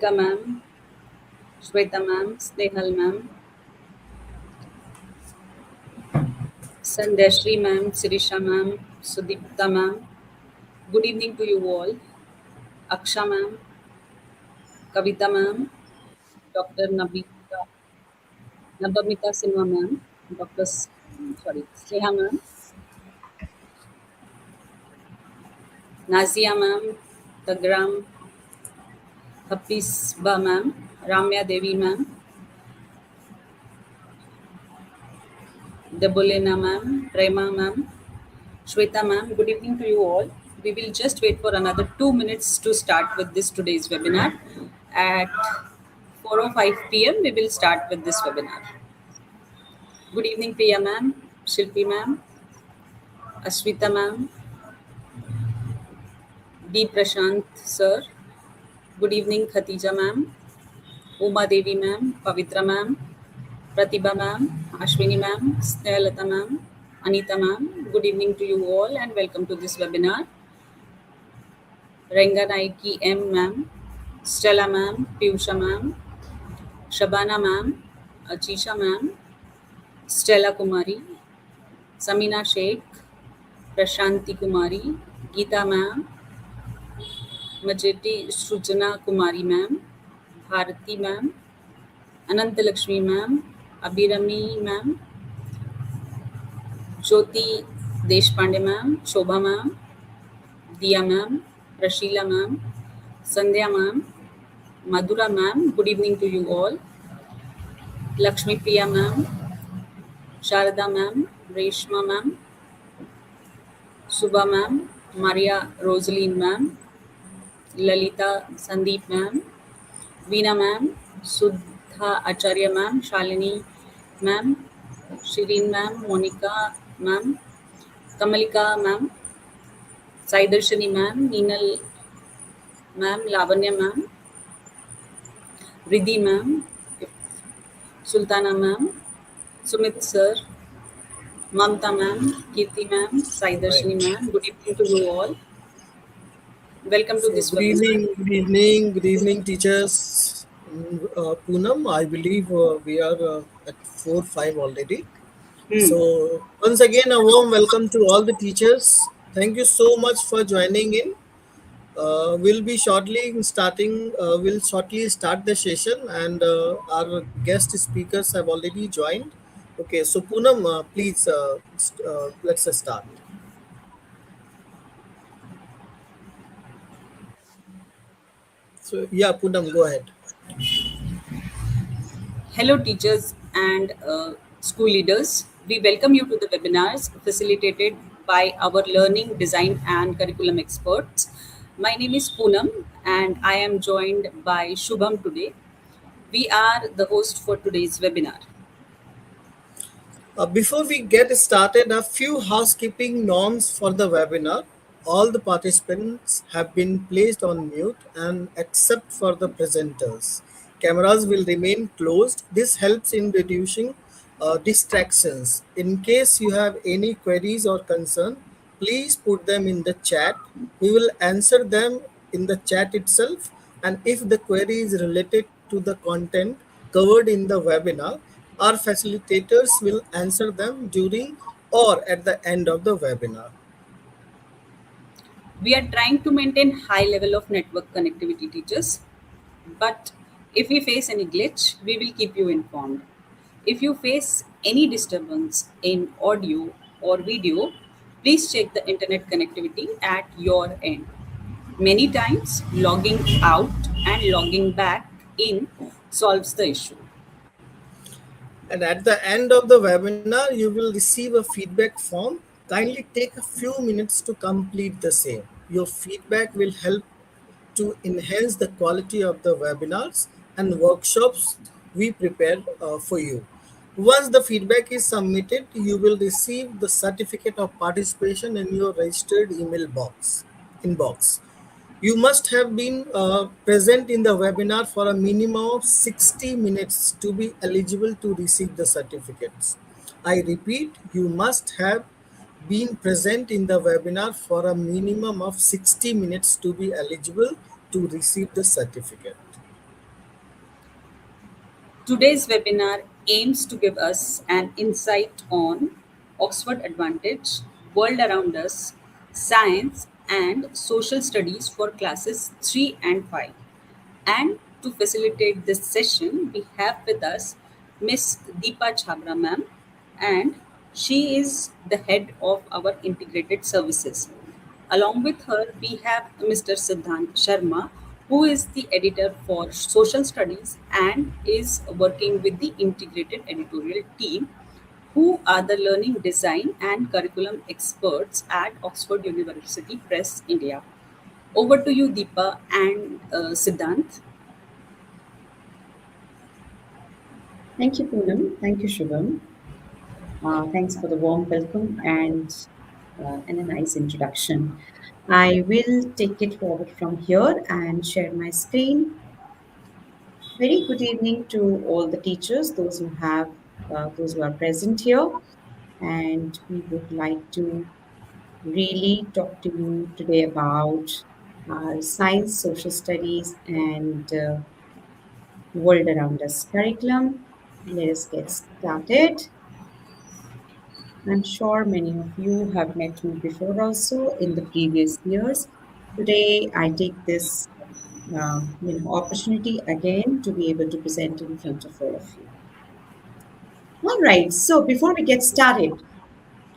Rika ma'am, Shweta ma'am, Snehal ma'am, Sandhashri ma'am, Sirisha ma'am, Sudipta ma'am. Good evening to you all. Aksha ma'am, Kavita ma'am, Dr. Nabamita Sinha ma'am, Sneha ma'am, Nazia ma'am, Tagram, Hapisba ma'am, Ramya Devi ma'am, Debolena ma'am, Prema ma'am, Shweta ma'am. Good evening to you all. We will just wait for another 2 minutes to start with this today's webinar. At 4:05 p.m. we will start with this webinar. Good evening, Priya ma'am, Shilpi ma'am, Aswita ma'am, D. Prashant sir. Good evening, Khatija ma'am, Uma Devi ma'am, Pavitra ma'am, Pratibha ma'am, Ashwini ma'am, Snehalata ma'am, Anita ma'am. Good evening to you all and welcome to this webinar. Ranganaiki M ma'am, Stella ma'am, Piyusha ma'am, Shabana ma'am, Achisha ma'am, Stella Kumari, Samina Sheikh, Prashanti Kumari, Geeta ma'am, Majeti Srujana Kumari ma'am, Bharati ma'am, Ananta Lakshmi ma'am, Abhirami ma'am, Jyoti Deshpande ma'am, Shobha ma'am, Diya ma'am, Rashila ma'am, Sandhya ma'am, Madhura ma'am. Good evening to you all. Lakshmi Priya ma'am, Sharada ma'am, Reshma ma'am, Subha ma'am, Maria Rosaline ma'am, Lalita Sandeep ma'am, Veena ma'am, Sudha Acharya ma'am, Shalini ma'am, Shireen ma'am, Monica ma'am, Kamalika ma'am, Saidarshani ma'am, Neenal ma'am, Lavanya ma'am, Riddhi ma'am, Sultana ma'am, Sumit sir, Mamta ma'am, Kirti ma'am, Saidarshani ma'am. Good evening to you all. Welcome to this Good webinar. evening, good evening, teachers. Poonam, I believe we are at 4-5 already. So, once again, a warm welcome to all the teachers. Thank you so much for joining in. We'll shortly start the session, and our guest speakers have already joined. Okay, so Poonam, please let's start. So, yeah, Poonam, go ahead. Hello, teachers and school leaders. We welcome you to the webinars facilitated by our learning, design, and curriculum experts. My name is Poonam, and I am joined by Shubham today. We are the host for today's webinar. Before we get started, a few housekeeping norms for the webinar. All the participants have been placed on mute and except for the presenters. Cameras will remain closed. This helps in reducing distractions. In case you have any queries or concern, please put them in the chat. We will answer them in the chat itself. And if the query is related to the content covered in the webinar, our facilitators will answer them during or at the end of the webinar. We are trying to maintain high level of network connectivity, teachers. But if we face any glitch, we will keep you informed. If you face any disturbance in audio or video, please check the internet connectivity at your end. Many times, logging out and logging back in solves the issue. And at the end of the webinar, you will receive a feedback form. Kindly take a few minutes to complete the same. Your feedback will help to enhance the quality of the webinars and workshops we prepare for you. Once the feedback is submitted, you will receive the certificate of participation in your registered email inbox. You must have been present in the webinar for a minimum of 60 minutes to be eligible to receive the certificates. I repeat, you must have been present in the webinar for a minimum of 60 minutes to be eligible to receive the certificate. Today's webinar aims to give us an insight on Oxford Advantage, World Around Us, Science, and Social Studies for classes 3 and 5. And to facilitate this session, we have with us Miss Deepa Chabra ma'am, and she is the head of our integrated services. Along with her, we have Mr. Siddhant Sharma, who is the editor for social studies and is working with the integrated editorial team, who are the learning design and curriculum experts at Oxford University Press India. Over to you, Deepa and Siddhant. Thank you, Poonam. Thank you, Shubham. Thanks for the warm welcome and a nice introduction. I will take it forward from here and share my screen. Very good evening to all the teachers, those who are present here, and we would like to really talk to you today about our science, social studies, and world around us curriculum. Let us get started. I'm sure many of you have met me before also in the previous years. Today, I take this opportunity again to be able to present in front of all of you. All right, so before we get started,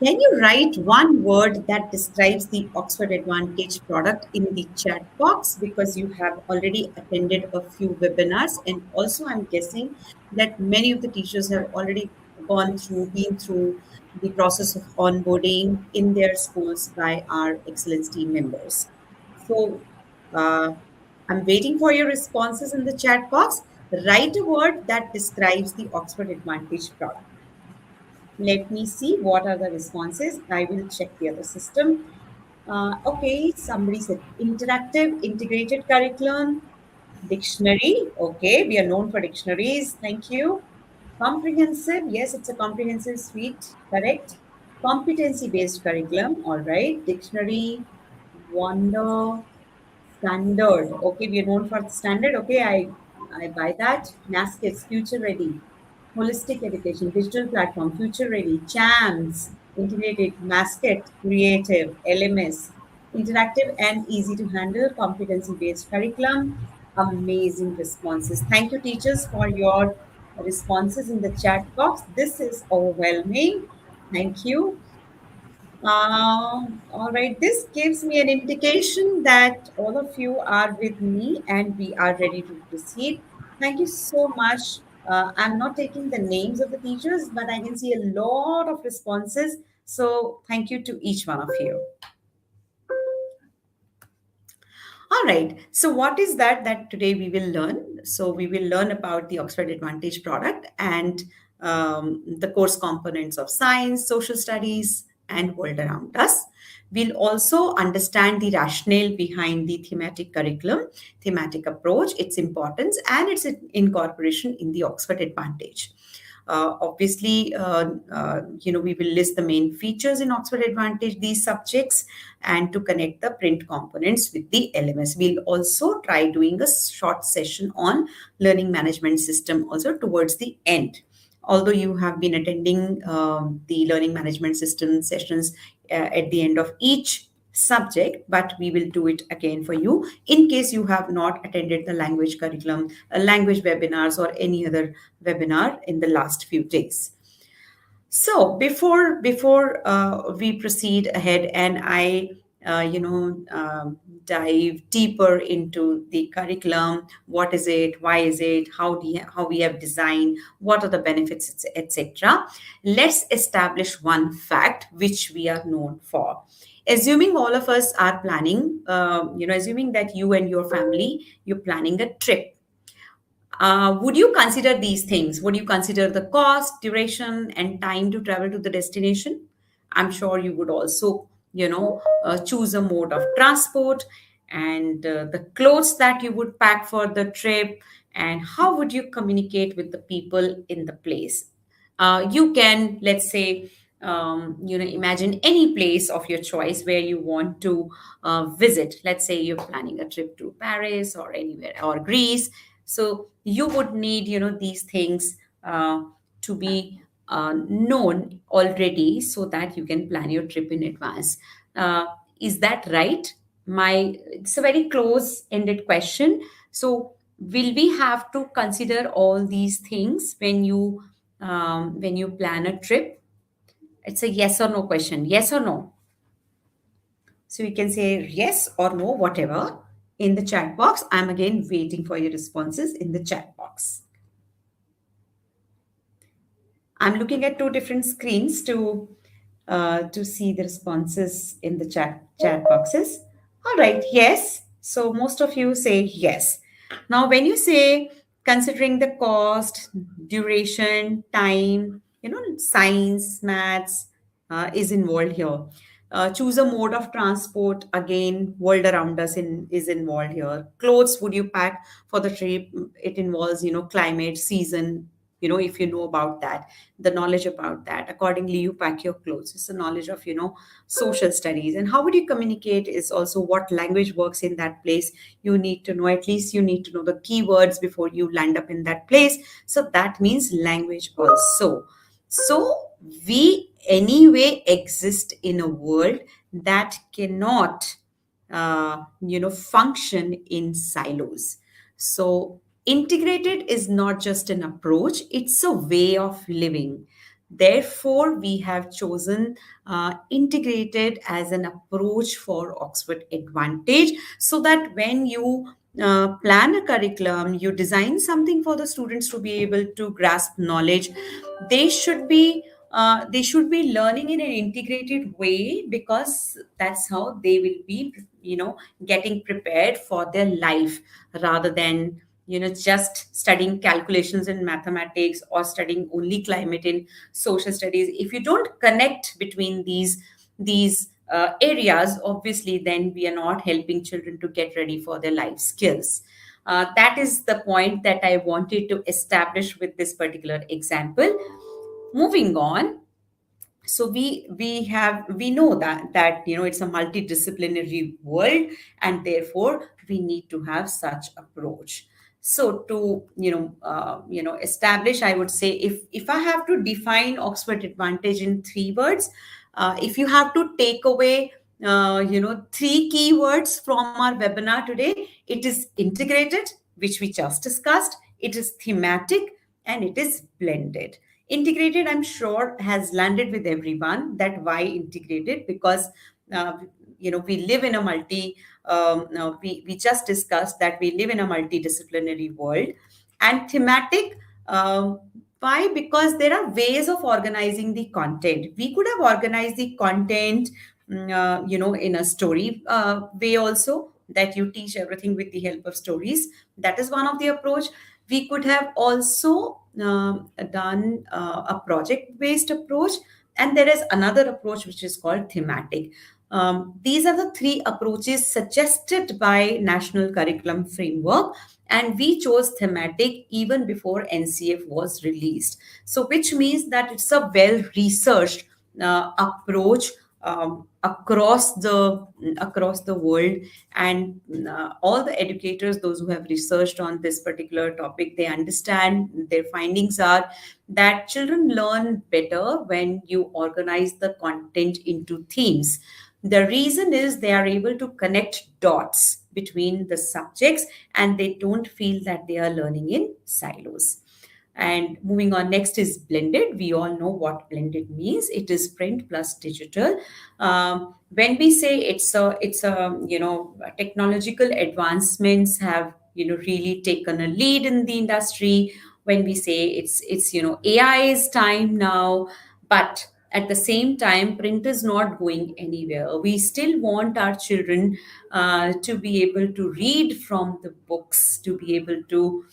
can you write one word that describes the Oxford Advantage product in the chat box? Because you have already attended a few webinars, and also I'm guessing that many of the teachers have already been through the process of onboarding in their schools by our excellence team members. So uh, I'm waiting for your responses in the chat box. Write a word that describes the Oxford Advantage product. Let me see what are the responses. I will check the other system. Okay, somebody said interactive, integrated curriculum, dictionary. Okay, we are known for dictionaries. Thank you. Comprehensive. Yes, it's a comprehensive suite. Correct. Competency based curriculum. All right. Dictionary, wonder, standard. Okay, we are known for standard. Okay, I buy that. NASCIS, future ready. Holistic education, digital platform, future ready. CHAMS, integrated, masket, creative, LMS, interactive and easy to handle, competency based curriculum. Amazing responses. Thank you, teachers, for your responses in the chat box. This is overwhelming. Thank you. All right, this gives me an indication that all of you are with me and we are ready to proceed. Thank you so much. I'm not taking the names of the teachers, but I can see a lot of responses. So, thank you to each one of you. All right. So, what is that today we will learn? So, we will learn about the Oxford Advantage product and the course components of science, social studies, and world around us. We'll also understand the rationale behind the thematic curriculum, thematic approach, its importance, and its incorporation in the Oxford Advantage. Obviously, we will list the main features in Oxford Advantage, these subjects, and to connect the print components with the LMS. We'll also try doing a short session on learning management system also towards the end. Although you have been attending the learning management system sessions at the end of each subject, but we will do it again for you in case you have not attended the language curriculum, language webinars, or any other webinar in the last few days. So before we proceed ahead, and I dive deeper into the curriculum, what is it, why is it, how we have designed, what are the benefits, etc. Let's establish one fact which we are known for. Assuming all of us are planning, assuming that you and your family, you're planning a trip, would you consider these things? Would you consider the cost, duration, and time to travel to the destination? I'm sure you would also, choose a mode of transport and the clothes that you would pack for the trip, and how would you communicate with the people in the place. You can, let's say, imagine any place of your choice where you want to visit. Let's say you're planning a trip to Paris or anywhere or Greece. So you would need, these things to be known already so that you can plan your trip in advance. Uh, is that right? It's a very close-ended question. So will we have to consider all these things when you plan a trip? It's a yes or no question. Yes or no? So you can say yes or no, whatever, in the chat box. I'm again waiting for your responses in the chat box. I'm looking at two different screens to see the responses in the chat boxes. All right, yes. So most of you say yes. Now, when you say considering the cost, duration, time, science, maths is involved here. Choose a mode of transport. Again, world around us is involved here. Clothes would you pack for the trip? It involves, climate, season. If you know about that, the knowledge about that, accordingly you pack your clothes. It's the knowledge of, social studies. And how would you communicate is also what language works in that place. You need to know, at least you need to know the keywords before you land up in that place. So that means language also. So we anyway exist in a world that cannot function in silos. So integrated is not just an approach, it's a way of living. Therefore, we have chosen integrated as an approach for Oxford Advantage, so that when you plan a curriculum, you design something for the students to be able to grasp knowledge, they should be learning in an integrated way, because that's how they will be, getting prepared for their life, rather than just studying calculations in mathematics or studying only climate in social studies. If you don't connect between these areas, obviously then we are not helping children to get ready for their life skills. That is the point that I wanted to establish with this particular example. Moving on, so we know that it's a multidisciplinary world, and therefore we need to have such approach. So to establish, I would say, if I have to define Oxford Advantage in 3 words, if you have to take away 3 keywords from our webinar today, it is integrated, which we just discussed, it is thematic, and it is blended. Integrated, I'm sure, has landed with everyone. That why integrated? Because uh, we live in a no, we just discussed that we live in a multidisciplinary world. And thematic, why? Because there are ways of organizing the content. We could have organized the content in a story way also, that you teach everything with the help of stories. That is one of the approach. We could have also done a project based approach, and there is another approach which is called thematic. These are the 3 approaches suggested by National Curriculum Framework, and we chose thematic even before NCF was released. So which means that it's a well researched approach across the world. And all the educators, those who have researched on this particular topic, they understand, their findings are that children learn better when you organize the content into themes. The reason is they are able to connect dots between the subjects, and they don't feel that they are learning in silos. And moving on, next is blended. We all know what blended means. It is print plus digital. When we say it's a technological advancements have really taken a lead in the industry. When we say it's AI is time now, but at the same time, print is not going anywhere. We still want our children to be able to read from the books, to be able to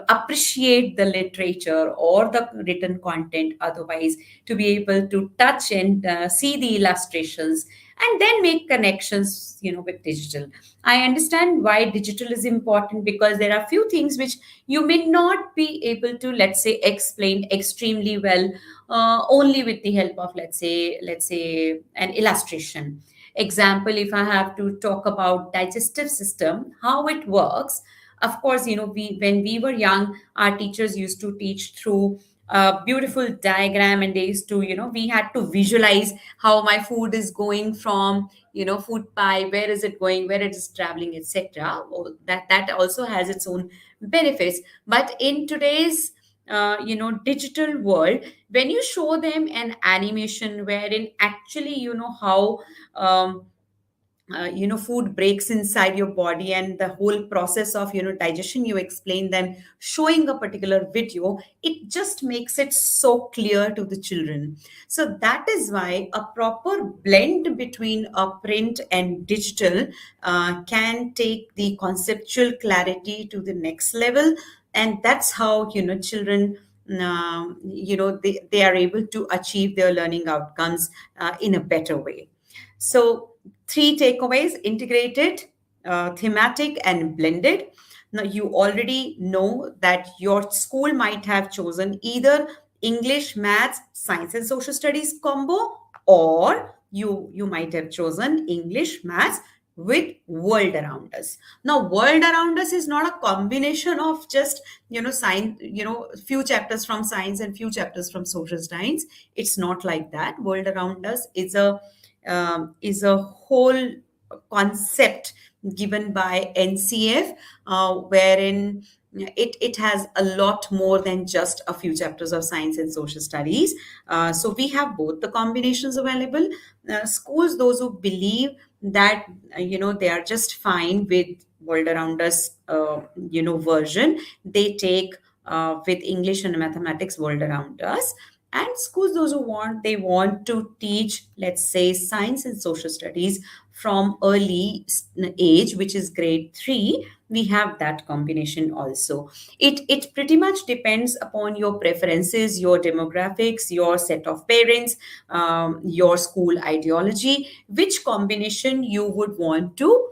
appreciate the literature or the written content, otherwise to be able to touch and see the illustrations, and then make connections with digital. I understand why digital is important, because there are few things which you may not be able to, let's say, explain extremely well only with the help of, let's say an illustration. Example, if I have to talk about digestive system, how it works, Of course, we when we were young, our teachers used to teach through a beautiful diagram, and they used to, we had to visualize how my food is going from, food pie, where is it going, where it is traveling, etc. That also has its own benefits. But in today's digital world, when you show them an animation wherein actually how food breaks inside your body and the whole process of digestion, you explain them showing a particular video, it just makes it so clear to the children. So that is why a proper blend between a print and digital can take the conceptual clarity to the next level. And that's how children, they are able to achieve their learning outcomes in a better way. So, three takeaways: integrated, thematic, and blended. Now, you already know that your school might have chosen either English, maths, science, and social studies combo, or you might have chosen English, maths with world around us. Now, world around us is not a combination of just science, few chapters from science and few chapters from social science. It's not like that. World around us is a whole concept given by NCF, wherein it has a lot more than just a few chapters of science and social studies. So we have both the combinations available. Schools, those who believe that they are just fine with world around us, version, they take with English and mathematics world around us. And schools, those who want to teach, let's say, science and social studies from early age, which is grade 3, we have that combination also. It pretty much depends upon your preferences, your demographics, your set of parents, your school ideology, which combination you would want to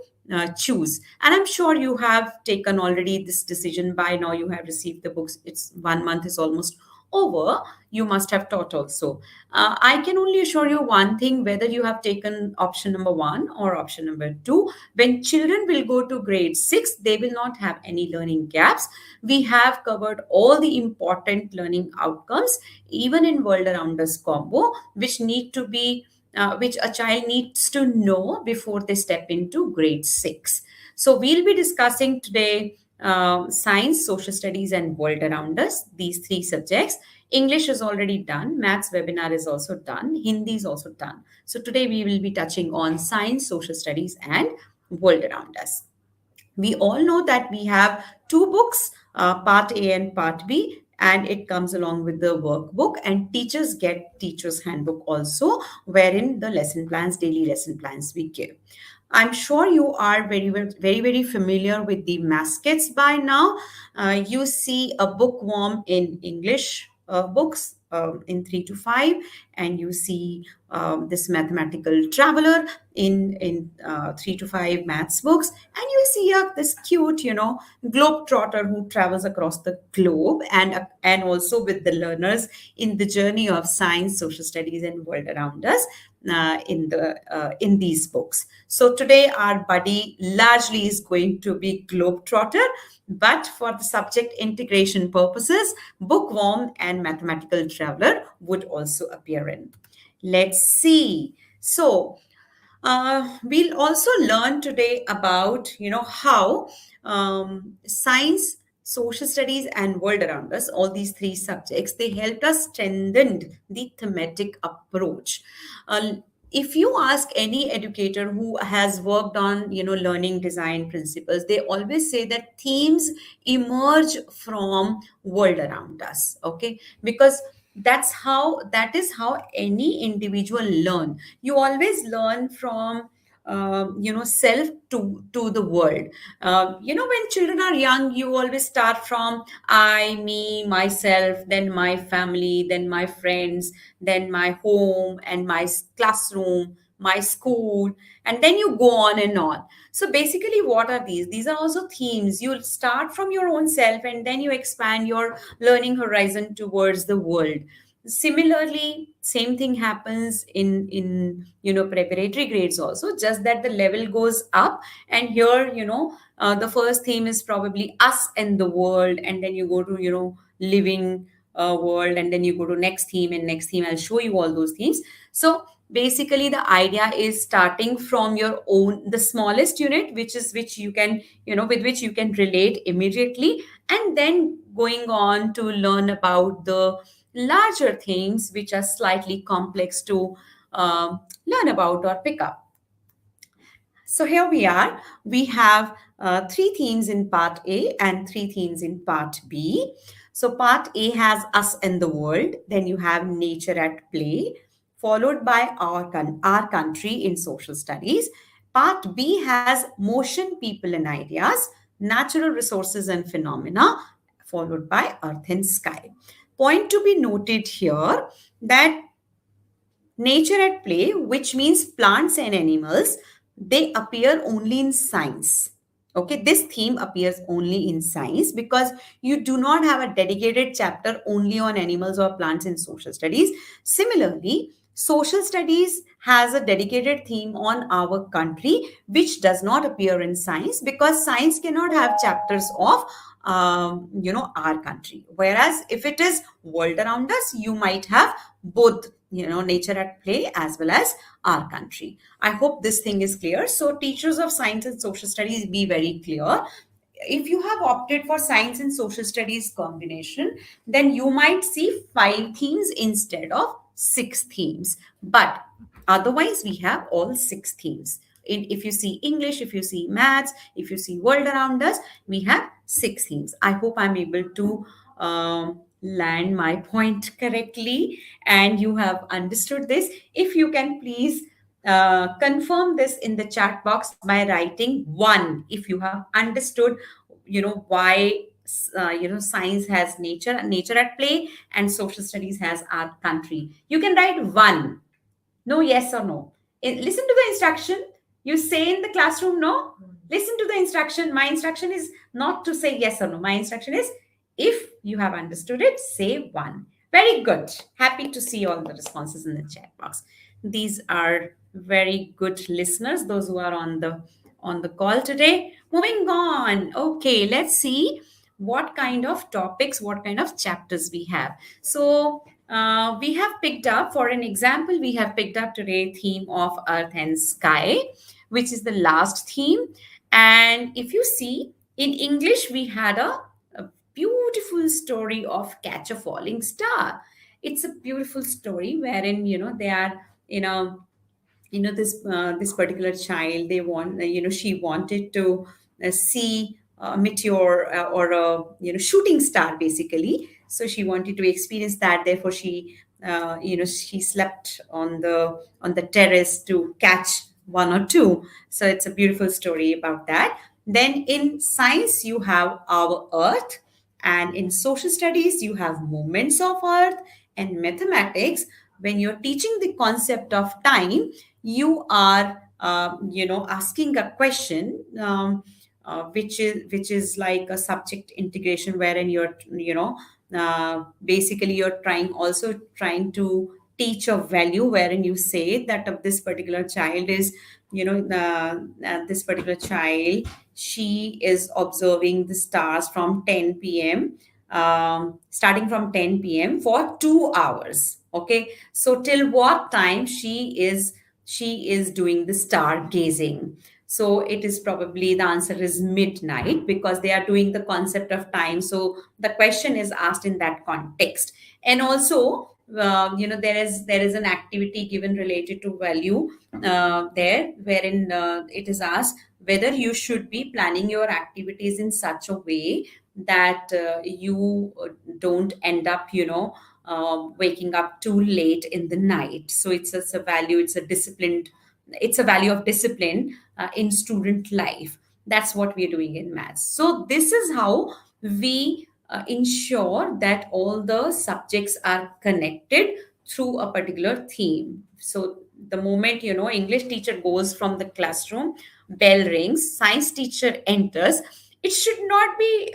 choose. And I'm sure you have taken already this decision by now. You have received the books. It's 1 month is almost over. You must have taught also. I can only assure you one thing: whether you have taken option number 1 or option number 2, when children will go to grade 6, they will not have any learning gaps. We have covered all the important learning outcomes, even in world around us combo, which need to be which a child needs to know before they step into grade 6. So we'll be discussing today science, social studies, and world around us, these 3 subjects. English is already done, maths webinar is also done, Hindi is also done. So today we will be touching on science, social studies, and world around us. We all know that we have 2 books, part A and part B, and it comes along with the workbook, and teachers get teacher's handbook also, wherein the lesson plans, daily lesson plans we give. I'm sure you are very familiar with the maskets by now. You see a bookworm in English books in 3 to 5, and you see this mathematical traveler in 3 to 5 maths books, and you see this cute globe trotter who travels across the globe, and also with the learners in the journey of science, social studies, and world around us in these books. So today our buddy largely is going to be globetrotter, but for the subject integration purposes, bookworm and mathematical traveler would also appear in. Let's see. So we'll also learn today about how science, social studies, and world around us, all these 3 subjects, they helped us strengthen the thematic approach. If you ask any educator who has worked on learning design principles, they always say that themes emerge from world around us. Okay, because that is how any individual learn. You always learn from self to the world. When children are young, you always start from I, me, myself, then my family, then my friends, then my home and my classroom, my school, and then you go on and on. So basically, what are these are also themes. You'll start from your own self, and then you expand your learning horizon towards the world. Similarly, same thing happens in preparatory grades also, just that the level goes up. And here, the first theme is probably us and the world, and then you go to living world, and then you go to next theme, and next theme I'll show you all those themes. So basically the idea is starting from your own, the smallest unit, which you can, with which you can relate immediately, and then going on to learn about the larger themes which are slightly complex to learn about or pick up. So here we are. We have three themes in part A and three themes in part B. So part A has us and the world. Then you have nature at play, followed by our country in social studies. Part B has motion, people, and ideas, natural resources and phenomena, followed by earth and sky. Point to be noted here that nature at play, which means plants and animals, they appear only in science. Okay, this theme appears only in science because you do not have a dedicated chapter only on animals or plants in social studies. Similarly, social studies has a dedicated theme on our country, which does not appear in science because science cannot have chapters of our country. Whereas if it is world around us, you might have both nature at play as well as our country. I hope this thing is clear. So teachers of science and social studies, be very clear. If you have opted for science and social studies combination, then you might see 5 themes instead of 6 themes, but otherwise we have all 6 themes. If you see English, if you see maths, if you see world around us, we have 6 themes. I hope I'm able to land my point correctly and you have understood this. If you can please confirm this in the chat box by writing 1 if you have understood why science has nature at play and social studies has our country. You can write 1. No, yes or no. Listen to the instruction. You say in the classroom, no. Listen to the instruction. My instruction is not to say yes or no. My instruction is, if you have understood it, say 1. Very good. Happy to see all the responses in the chat box. These are very good listeners, those who are on the call today. Moving on. Okay, let's see what kind of topics, what kind of chapters we have. So we have picked up, for an example, we have picked up today theme of earth and sky, which is the last theme. And if you see, in English, we had a beautiful story of Catch a Falling Star. It's a beautiful story wherein, they are, this particular child, they want, she wanted to see a meteor or a shooting star basically. So she wanted to experience that, therefore she she slept on the terrace to catch one or two. So it's a beautiful story about that. Then in science you have our earth, and in social studies you have movements of earth. And mathematics, when you're teaching the concept of time, you are asking a question, which is like a subject integration, wherein you're basically you're trying to teach a value, wherein you say that of this particular child is this particular child, she is observing the stars from 10 p.m, starting from 10 p.m for 2 hours. Okay, so till what time she is doing the star gazing. So it is probably, the answer is midnight, because they are doing the concept of time. So the question is asked in that context. And also there is an activity given related to value there, wherein it is asked whether you should be planning your activities in such a way that you don't end up waking up too late in the night. So it's a value, it's a value of discipline in student life. That's what we're doing in maths. So this is how we ensure that all the subjects are connected through a particular theme. So the moment English teacher goes from the classroom, bell rings, science teacher enters, it should not be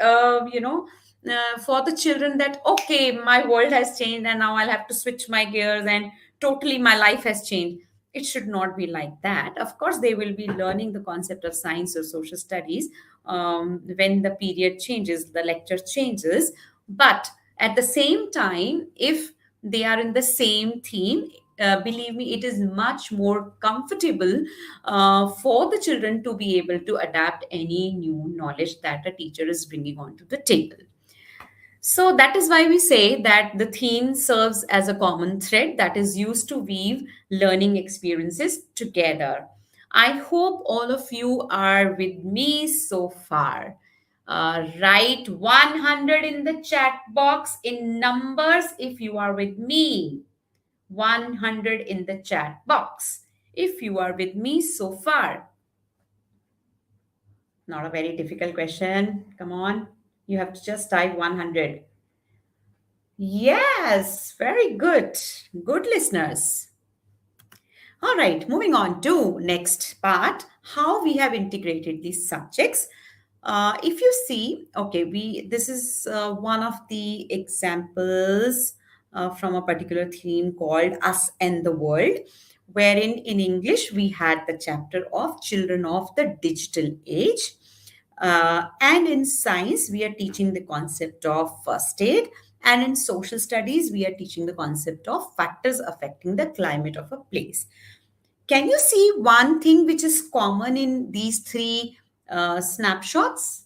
for the children that, okay, my world has changed and now I'll have to switch my gears and totally my life has changed. It should not be like that. Of course, they will be learning the concept of science or social studies when the period changes, the lecture changes. But at the same time, if they are in the same theme, believe me, it is much more comfortable for the children to be able to adapt any new knowledge that a teacher is bringing onto the table. So that is why we say that the theme serves as a common thread that is used to weave learning experiences together. I hope all of you are with me so far. Write 100 in the chat box in numbers if you are with me. 100 in the chat box if you are with me so far. Not a very difficult question. Come on. You have to just type 100. Yes, very good. Good listeners. All right, moving on to next part, how we have integrated these subjects. If you see, okay, this is one of the examples from a particular theme called Us and the World, wherein in English we had the chapter of Children of the Digital Age. And in science, we are teaching the concept of first aid. And in social studies, we are teaching the concept of factors affecting the climate of a place. Can you see one thing which is common in these three snapshots?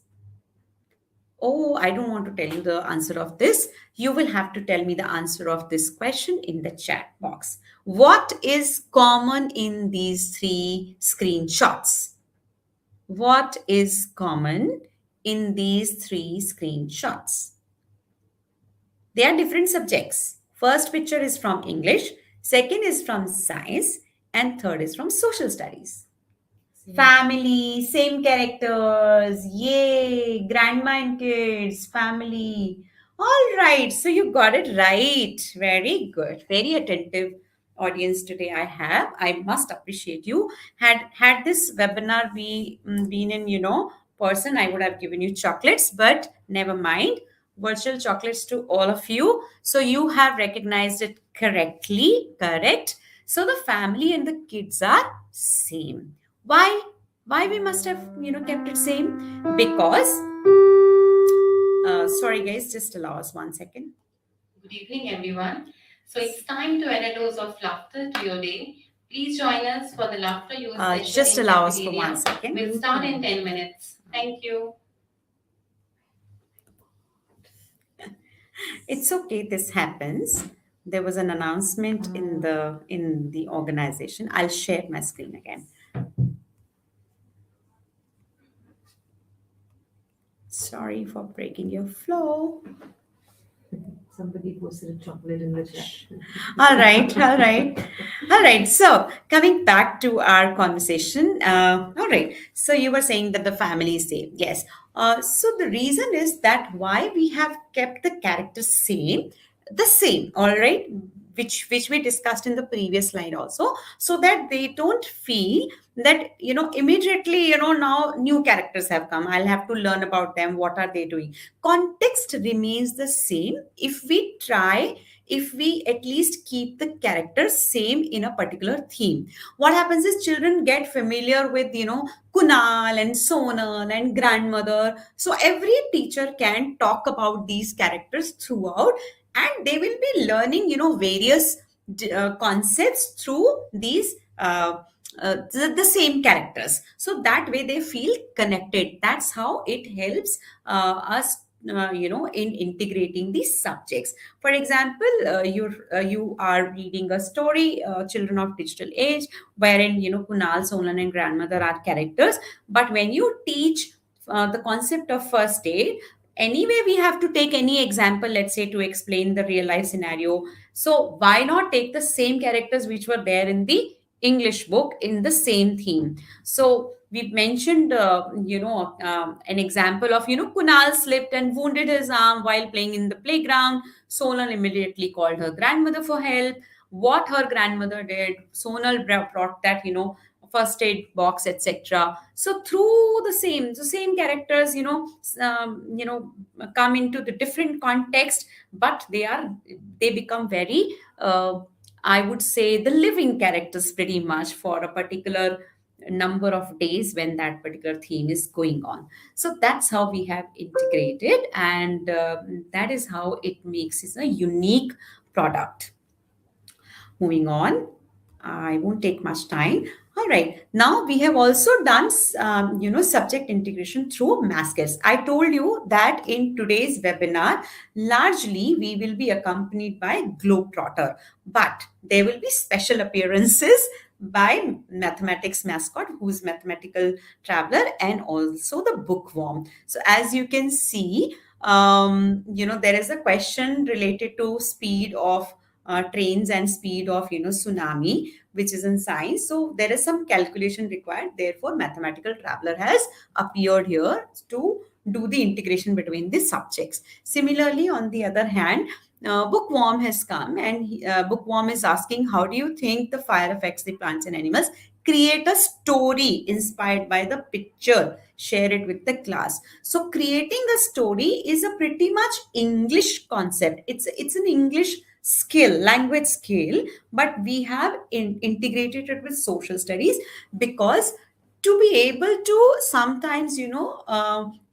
Oh, I don't want to tell you the answer of this. You will have to tell me the answer of this question in the chat box. What is common in these three screenshots? What is common in these three screenshots? They are different subjects. First picture is from English, second is from science, and third is from social studies. Family, same characters, yay, grandma and kids, family. All right, so you got it right. Very good. Very attentive audience today I have. I must appreciate you. Had this webinar been in, person, I would have given you chocolates, but never mind. Virtual chocolates to all of you. So you have recognized it correctly. Correct. So the family and the kids are same. Why we must have kept it same? Because sorry guys, just allow us 1 second. Good evening, everyone. So it's time to add a dose of laughter to your day. Please join us for the laughter use session. Just allow us for 1 second. We'll start in 10 minutes. Thank you. It's okay. This happens. There was an announcement in the organization. I'll share my screen again. Sorry for breaking your flow. Somebody posted a chocolate in the chat. All right. So coming back to our conversation. All right. So you were saying that the family is same. Yes. So the reason is that why we have kept the characters the same. All right. Which we discussed in the previous slide also, so that they don't feel that immediately now new characters have come, I'll have to learn about them, what are they doing. Context remains the same if we at least keep the characters same in a particular theme. What happens is children get familiar with Kunal and Sonal and grandmother, so every teacher can talk about these characters throughout, and they will be learning various concepts through these the same characters, so that way they feel connected. That's how it helps us in integrating these subjects. For example, you are reading a story, Children of Digital Age, wherein Kunal, Solan and grandmother are characters, but when you teach the concept of first aid, anyway we have to take any example, let's say, to explain the real life scenario. So why not take the same characters which were there in the English book in the same theme? So we've mentioned an example of Kunal slipped and wounded his arm while playing in the playground. Sonal immediately called her grandmother for help. What her grandmother did, Sonal brought that first aid box, etc. So through the same characters, come into the different context, but they become very, I would say, the living characters pretty much for a particular number of days when that particular theme is going on. So that's how we have integrated, and that is how it makes it a unique product. Moving on, I won't take much time. All right, now we have also done subject integration through mascots. I told you that in today's webinar, largely we will be accompanied by Globetrotter, but there will be special appearances by mathematics mascot, who's mathematical traveler, and also the bookworm. So as you can see, there is a question related to speed of trains and speed of tsunami, which is in science. So there is some calculation required, therefore mathematical traveler has appeared here to do the integration between the subjects. Similarly, on the other hand, bookworm has come, and bookworm is asking, how do you think the fire affects the plants and animals? Create a story inspired by the picture, share it with the class. So creating a story is a pretty much English concept. It's an English skill, language skill, but we have integrated it with social studies, because to be able to sometimes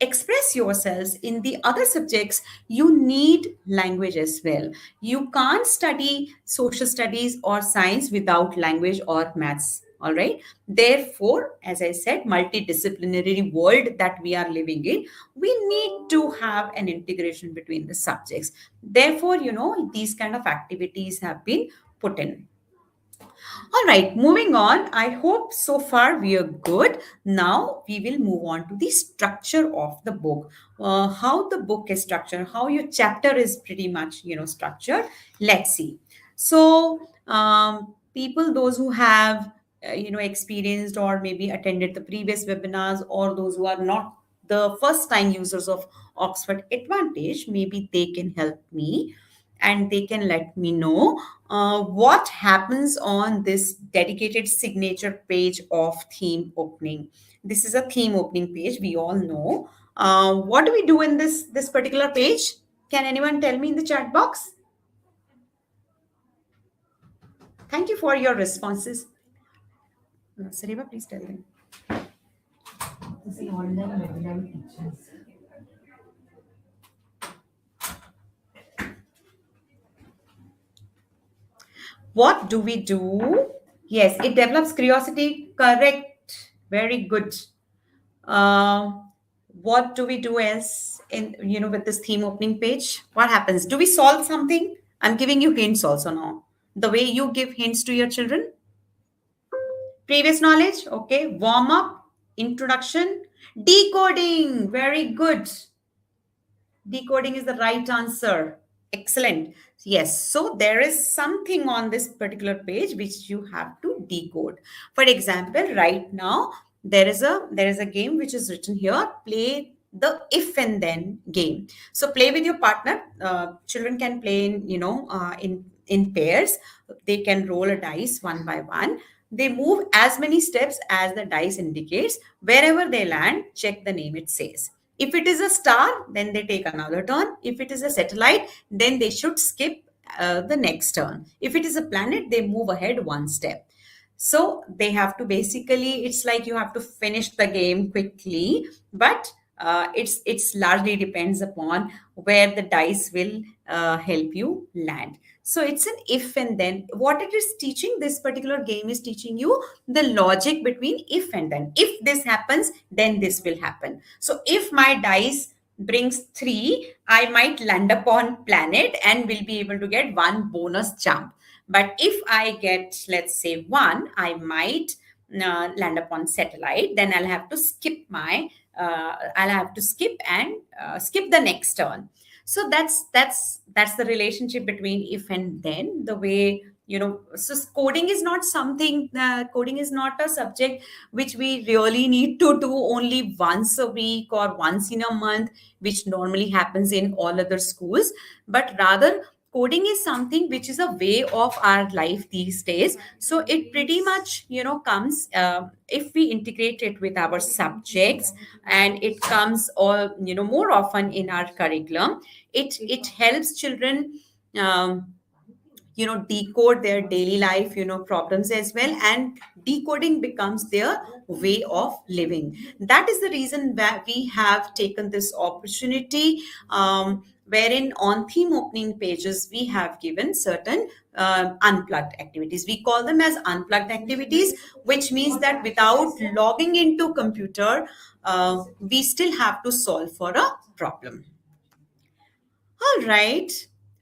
express yourselves in the other subjects, you need language as well. You can't study social studies or science without language or maths. All right, therefore, as I said, multidisciplinary world that we are living in, we need to have an integration between the subjects. Therefore, these kind of activities have been put in. All right, moving on. I hope so far we are good. Now we will move on to the structure of the book. How the book is structured, how your chapter is pretty much, structured. Let's see. So, people, those who have, experienced or maybe attended the previous webinars, or those who are not the first time users of Oxford Advantage, maybe they can help me and they can let me know what happens on this dedicated signature page of theme opening. This is a theme opening page, we all know. What do we do in this particular page? Can anyone tell me in the chat box? Thank you for your responses. Sareva, please tell them. This is online webinar teachers. What do we do? Yes, it develops curiosity. Correct. Very good. What do we do else in with this theme opening page? What happens? Do we solve something? I'm giving you hints also now. The way you give hints to your children. Previous knowledge. Okay. Warm up. Introduction. Decoding. Very good. Decoding is the right answer. Excellent. Yes. So there is something on this particular page which you have to decode. For example, right now there is a game which is written here. Play the if and then game. So play with your partner. Children can play in pairs. They can roll a dice one by one. They move as many steps as the dice indicates. Wherever they land, check the name it says. If it is a star, then they take another turn. If it is a satellite, then they should skip the next turn. If it is a planet, they move ahead one step. So they have to basically, it's like you have to finish the game quickly, but it's largely depends upon where the dice will help you land. So it's an if and then. What it is teaching, this particular game is teaching you the logic between if and then. If this happens, then this will happen. So if my dice brings 3, I might land upon planet and will be able to get 1 bonus jump. But if I get, let's say 1, I might land upon satellite. Then I'll have to skip and skip the next turn. So that's the relationship between if and then. The way, so coding is not something, coding is not a subject which we really need to do only once a week or once in a month, which normally happens in all other schools. But rather, coding is something which is a way of our life these days. So it pretty much, comes, if we integrate it with our subjects, and it comes all, more often in our curriculum. It helps children, um, decode their daily life, problems as well, and decoding becomes their way of living. That is the reason that we have taken this opportunity, wherein on theme opening pages we have given certain unplugged activities. We call them as unplugged activities, which means that without logging into computer, we still have to solve for a problem. All right.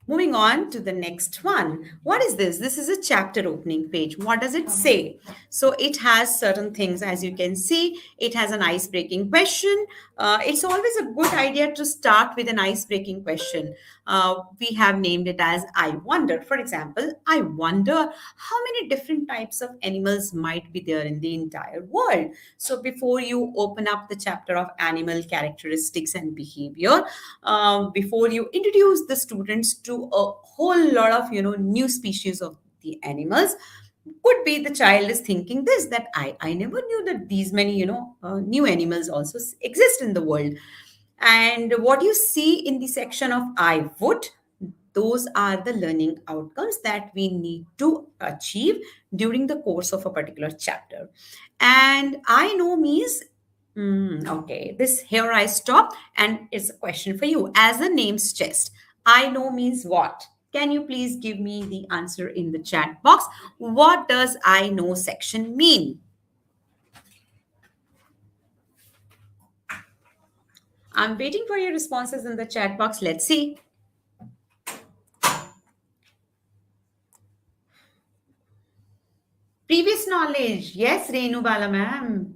Moving on to the next one. What is this? This is a chapter opening page. What does it say? So it has certain things, as you can see. It has an ice breaking question. It's always a good idea to start with an ice breaking question. We have named it as I wonder. For example, I wonder how many different types of animals might be there in the entire world. So before you open up the chapter of animal characteristics and behavior, before you introduce the students to a whole lot of new species of the animals, could be the child is thinking this, that I never knew that these many new animals also exist in the world. And what you see in the section of I would, those are the learning outcomes that we need to achieve during the course of a particular chapter. And I know means, okay, this here I stop, and it's a question for you. As the name suggests, I know means what? Can you please give me the answer in the chat box? What does I know section mean? I'm waiting for your responses in the chat box. Let's see. Previous knowledge. Yes, Renu Bala ma'am.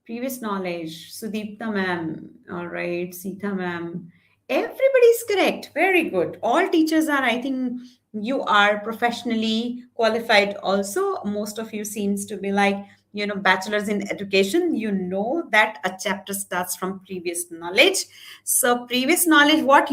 Previous knowledge. Sudeepta ma'am. All right. Sita ma'am. Everybody's correct. Very good. All teachers are, I think, you are professionally qualified also. Most of you seems to be like, bachelor's in education. You know that a chapter starts from previous knowledge. So previous knowledge, what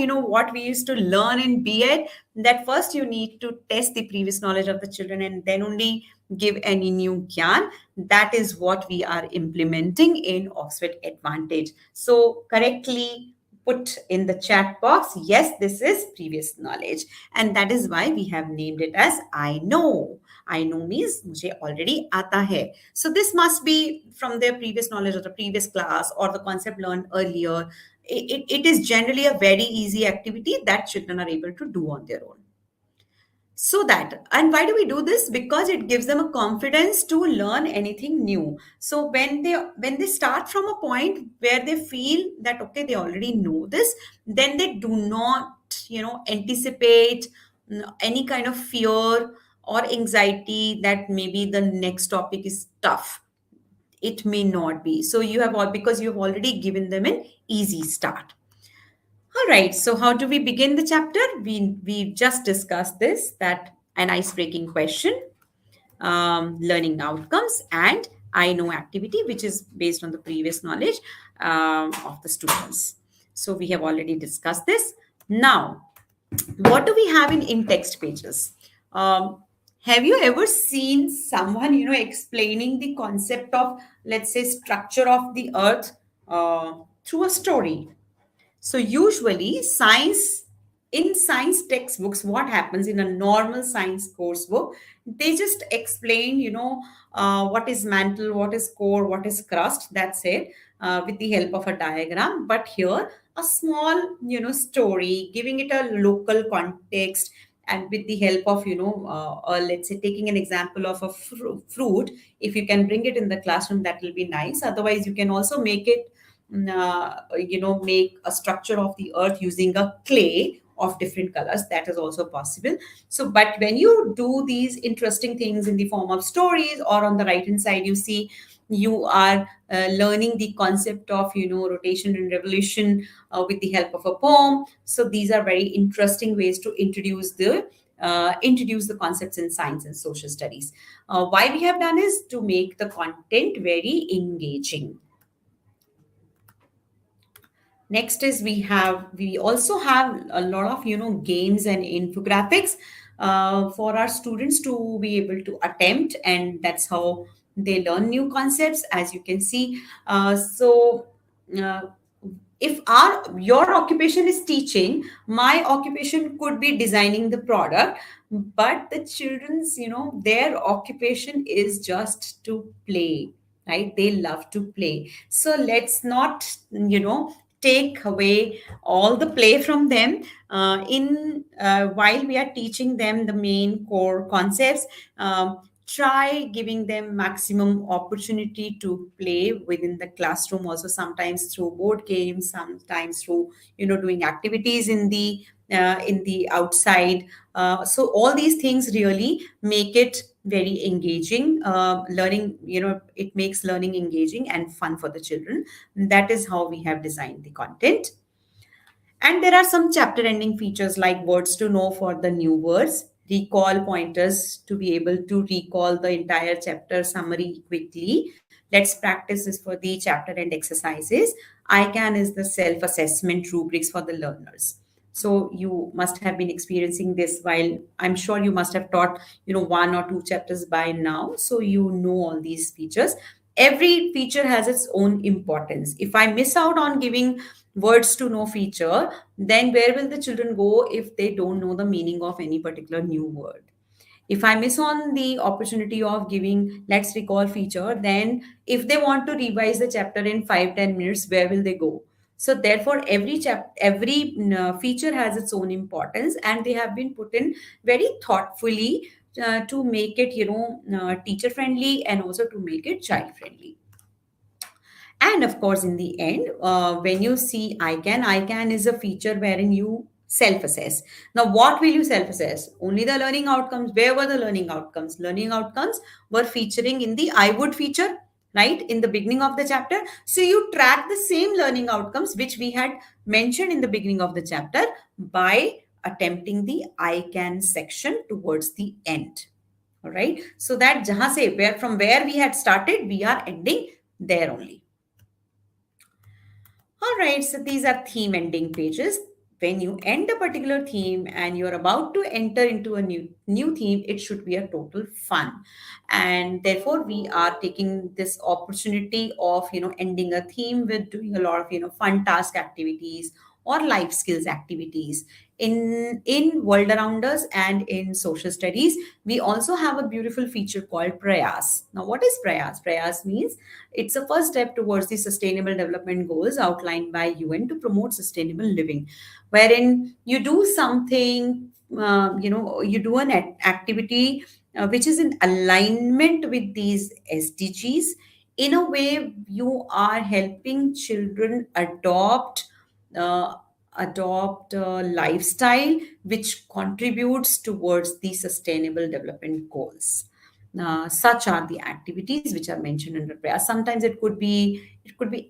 we used to learn in B.Ed, that first you need to test the previous knowledge of the children and then only give any new gyan. That is what we are implementing in Oxford Advantage. So correctly put in the chat box, yes, this is previous knowledge. And that is why we have named it as I know. I know means mujhe already aata hai. So this must be from their previous knowledge or the previous class or the concept learned earlier. It is generally a very easy activity that children are able to do on their own. So that, and why do we do this? Because it gives them a confidence to learn anything new. So when they start from a point where they feel that okay, they already know this, then they do not anticipate any kind of fear or anxiety that maybe the next topic is tough. It may not be. So you have all, because you have already given them an easy start. All right, so how do we begin the chapter? We just discussed this, that an ice-breaking question, learning outcomes, and I know activity, which is based on the previous knowledge of the students. So we have already discussed this. Now, what do we have in in-text pages? Have you ever seen someone, explaining the concept of, let's say, structure of the earth through a story? So usually in science textbooks, what happens in a normal science course book, they just explain, what is mantle, what is core, what is crust, that's it, with the help of a diagram. But here, a small, story, giving it a local context, and with the help of, let's say taking an example of a fruit, if you can bring it in the classroom, that will be nice. Otherwise, you can also make it make a structure of the earth using a clay of different colors. That is also possible. So but when you do these interesting things in the form of stories, or on the right hand side you see you are learning the concept of rotation and revolution with the help of a poem. So these are very interesting ways to introduce the concepts in science and social studies. Why we have done is to make the content very engaging. Next is we also have a lot of games and infographics for our students to be able to attempt, and that's how they learn new concepts, as you can see. Uh, if our your occupation is teaching, my occupation could be designing the product, but the children's, their occupation is just to play, right? They love to play. So let's not take away all the play from them in while we are teaching them the main core concepts. Try giving them maximum opportunity to play within the classroom, also sometimes through board games, sometimes through doing activities in the outside. So all these things really make it very engaging. Learning, it makes learning engaging and fun for the children. That is how we have designed the content. And there are some chapter ending features like words to know for the new words, recall pointers to be able to recall the entire chapter summary quickly. Let's practice this for the chapter end exercises. ICANN is the self assessment rubrics for the learners. So you must have been experiencing this, while I'm sure you must have taught one or two chapters by now, so you know all these features. Every feature has its own importance. If I miss out on giving words to know feature, then where will the children go if they don't know the meaning of any particular new word? If I miss on the opportunity of giving let's recall feature, then if they want to revise the chapter in 5-10 minutes, where will they go? So therefore every feature has its own importance, and they have been put in very thoughtfully to make it teacher friendly, and also to make it child friendly. And of course, in the end, when you see ICANN is a feature wherein you self assess. Now, what will you self assess? Only the learning outcomes. Where were the learning outcomes? Learning outcomes were featuring in the I would feature, right? In the beginning of the chapter. So you track the same learning outcomes which we had mentioned in the beginning of the chapter by attempting the ICANN section towards the end. All right. So that jahan se, from where we had started, we are ending there only. All right, so these are theme ending pages. When you end a particular theme and you're about to enter into a new theme, it should be a total fun. And therefore, we are taking this opportunity of ending a theme with doing a lot of fun task activities or life skills activities. In world around us and in social studies, we also have a beautiful feature called prayas. Now, what is prayas? Prayas means it's a first step towards the sustainable development goals outlined by UN to promote sustainable living, wherein you do something, you do an activity which is in alignment with these SDGs. In a way, you are helping children uh, adopt a lifestyle which contributes towards the sustainable development goals. Such are the activities which are mentioned under prayer. Sometimes it could be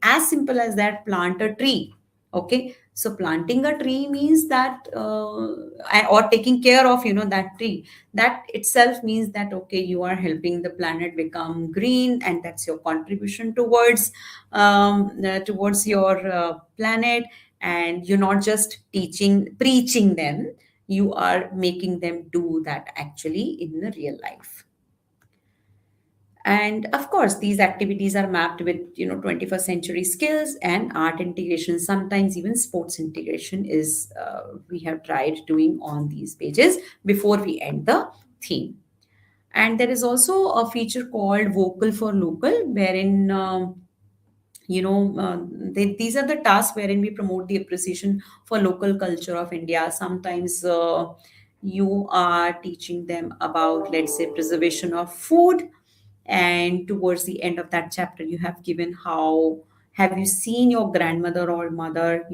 as simple as that: plant a tree. Okay, so planting a tree means that, or taking care of that tree. That itself means that okay, you are helping the planet become green, and that's your contribution towards your planet. And you're not just preaching them; you are making them do that actually in the real life. And of course, these activities are mapped with 21st century skills and art integration. Sometimes even sports integration is we have tried doing on these pages before we end the theme. And there is also a feature called vocal for local, wherein these are the tasks wherein we promote the appreciation for local culture of India. Sometimes you are teaching them about, let's say, preservation of food, and towards the end of that chapter you have given how have you seen your grandmother or mother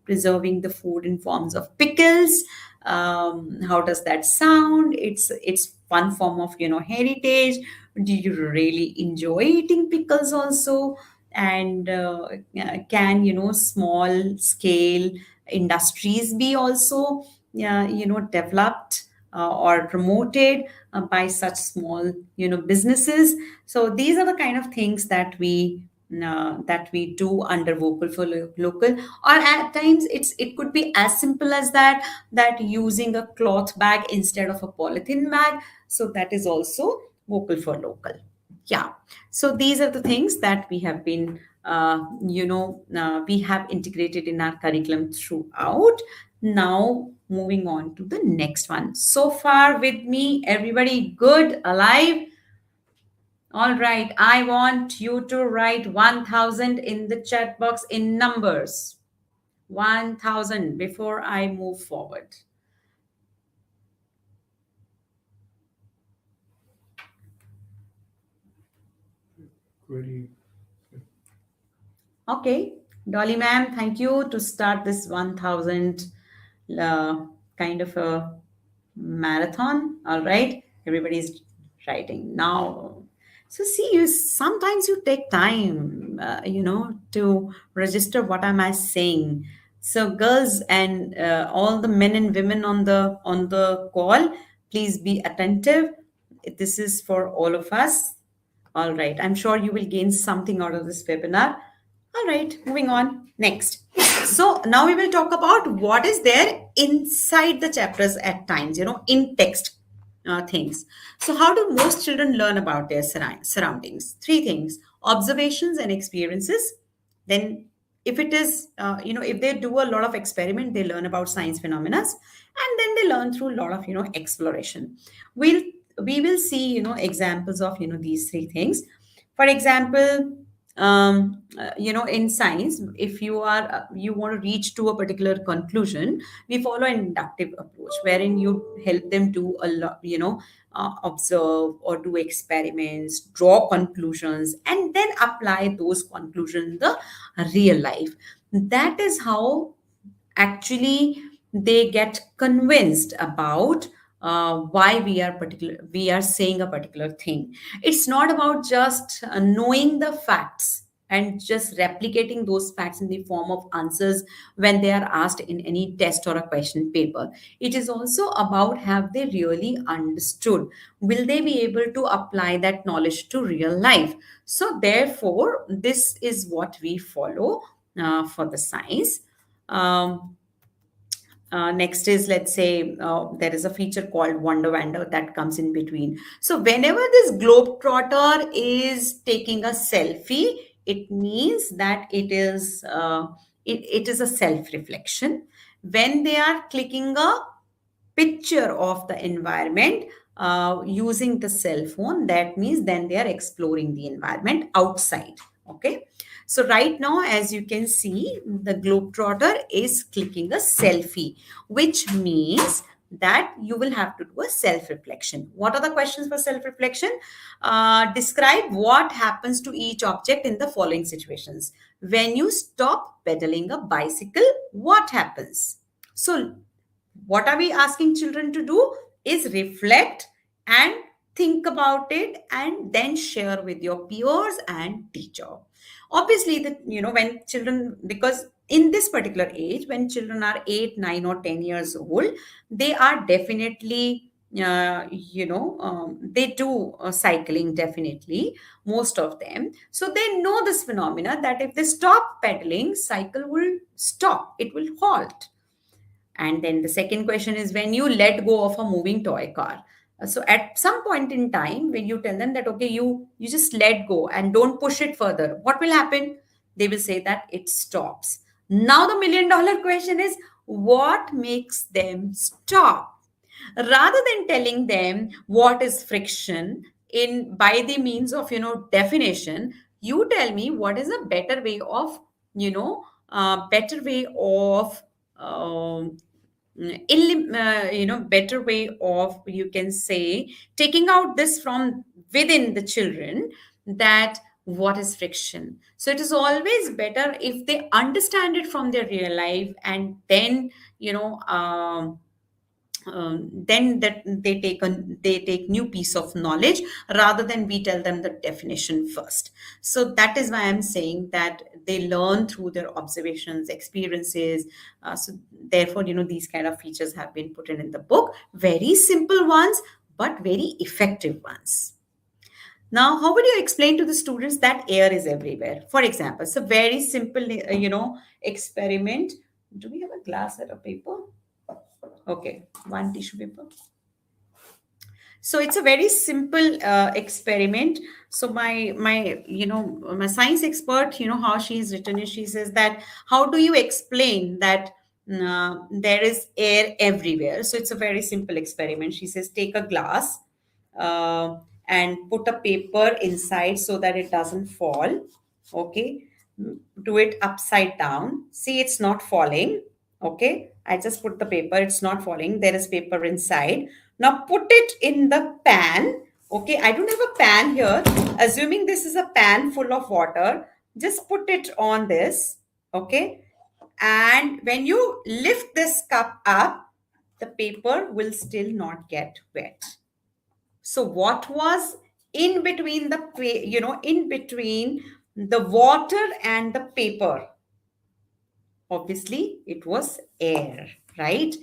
preserving the food in forms of pickles. How does that sound? It's one form of heritage. Do you really enjoy eating pickles also? And can small scale industries be also developed or promoted by such small businesses? So these are the kind of things that we that we do under vocal for local, or at times it could be as simple as that using a cloth bag instead of a polythene bag. So that is also vocal for local. Yeah. So these are the things that we have been we have integrated in our curriculum throughout. Now moving on to the next one. So far with me, everybody good, alive? All right, I want you to write 1000 in the chat box in numbers. 1000 before I move forward. Ready. Okay, Dolly ma'am, thank you to start this 1000 kind of a marathon. All right, everybody's writing now. So see, you sometimes you take time, to register what am I saying. So girls and all the men and women on the call, please be attentive. This is for all of us. All right, I'm sure you will gain something out of this webinar. All right, moving on. Next. So now we will talk about what is there inside the chapters at times, in text things. So, how do most children learn about their surroundings? Three things: observations and experiences. Then, if it is, if they do a lot of experiment, they learn about science phenomena, and then they learn through a lot of, exploration. We'll we will see, examples of, these three things. For example, in science, if you want to reach to a particular conclusion, we follow an inductive approach wherein you help them do a lot, observe or do experiments, draw conclusions, and then apply those conclusions in the real life. That is how actually they get convinced about why we are saying a particular thing. It's not about just knowing the facts and just replicating those facts in the form of answers when they are asked in any test or a question paper. It is also about, have they really understood? Will they be able to apply that knowledge to real life? So therefore, this is what we follow for the science. Next is, let's say, there is a feature called Wonder Wander that comes in between. So whenever this globetrotter is taking a selfie, it means that it is a self-reflection. When they are clicking a picture of the environment using the cell phone, that means then they are exploring the environment outside. Okay. So right now, as you can see, the globetrotter is clicking a selfie, which means that you will have to do a self-reflection. What are the questions for self-reflection? Describe what happens to each object in the following situations. When you stop pedaling a bicycle, what happens? So what are we asking children to do is reflect and think about it and then share with your peers and teacher. Obviously, when children, because in this particular age, when children are 8, 9 or 10 years old, they are definitely they do cycling, definitely, most of them. So they know this phenomena that if they stop pedaling, cycle will stop, it will halt. And then the second question is, when you let go of a moving toy car. So at some point in time, when you tell them that, okay, you just let go and don't push it further, what will happen? They will say that it stops. Now the $1,000,000 question is, what makes them stop? Rather than telling them what is friction in by the means of, definition, you tell me what is a better way of, better way of better way of, you can say, taking out this from within the children, that what is friction. So it is always better if they understand it from their real life, and then then that they take new piece of knowledge, rather than we tell them the definition first. So that is why I'm saying that they learn through their observations, experiences. So therefore, these kind of features have been put in the book, very simple ones but very effective ones. Now, how would you explain to the students that air is everywhere? For example, it's a very simple, experiment. Do we have a glass or a paper? Okay, one tissue paper. So it's a very simple experiment. So my science expert, how she's written it, she says that how do you explain that there is air everywhere? So it's a very simple experiment. She says take a glass uh, and put a paper inside so that it doesn't fall. Okay, do it upside down. See, it's not falling. Okay, I just put the paper, it's not falling. There is paper inside. Now put it in the pan. Okay, I don't have a pan here. Assuming this is a pan full of water, just put it on this. Okay, and when you lift this cup up, the paper will still not get wet. So what was in between in between the water and the paper? Obviously, it was air, right?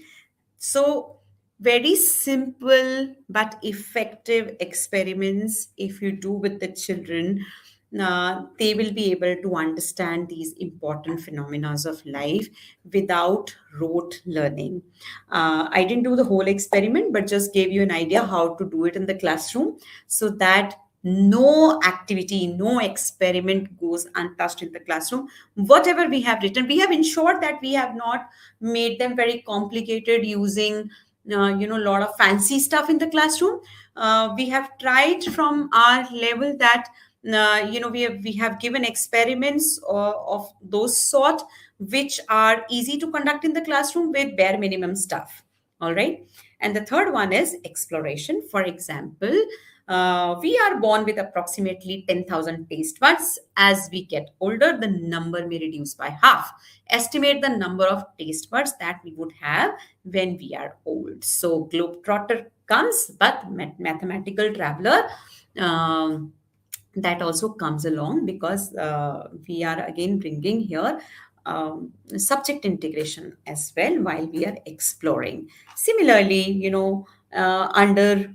So, very simple but effective experiments, if you do with the children, they will be able to understand these important phenomena of life without rote learning. I didn't do the whole experiment, but just gave you an idea how to do it in the classroom so that no activity, no experiment goes untouched in the classroom. Whatever we have written, we have ensured that we have not made them very complicated using a lot of fancy stuff in the classroom. We have tried from our level that we have given experiments of those sort which are easy to conduct in the classroom with bare minimum stuff. All right. And the third one is exploration. For example, we are born with approximately 10,000 taste buds. As we get older, the number may reduce by half. Estimate the number of taste buds that we would have when we are old. So, globetrotter comes, but mathematical traveler. That also comes along because we are again bringing here subject integration as well while we are exploring. Similarly, under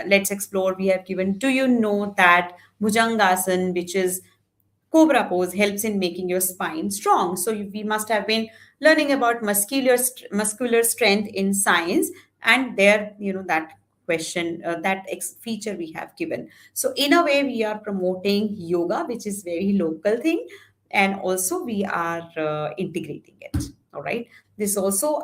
let's explore, we have given, do you know that Bhujangasan, which is cobra pose, helps in making your spine strong? So we must have been learning about muscular strength in science, and there, that question, feature we have given. So in a way, we are promoting yoga, which is very local thing, and also we are integrating it. All right. This also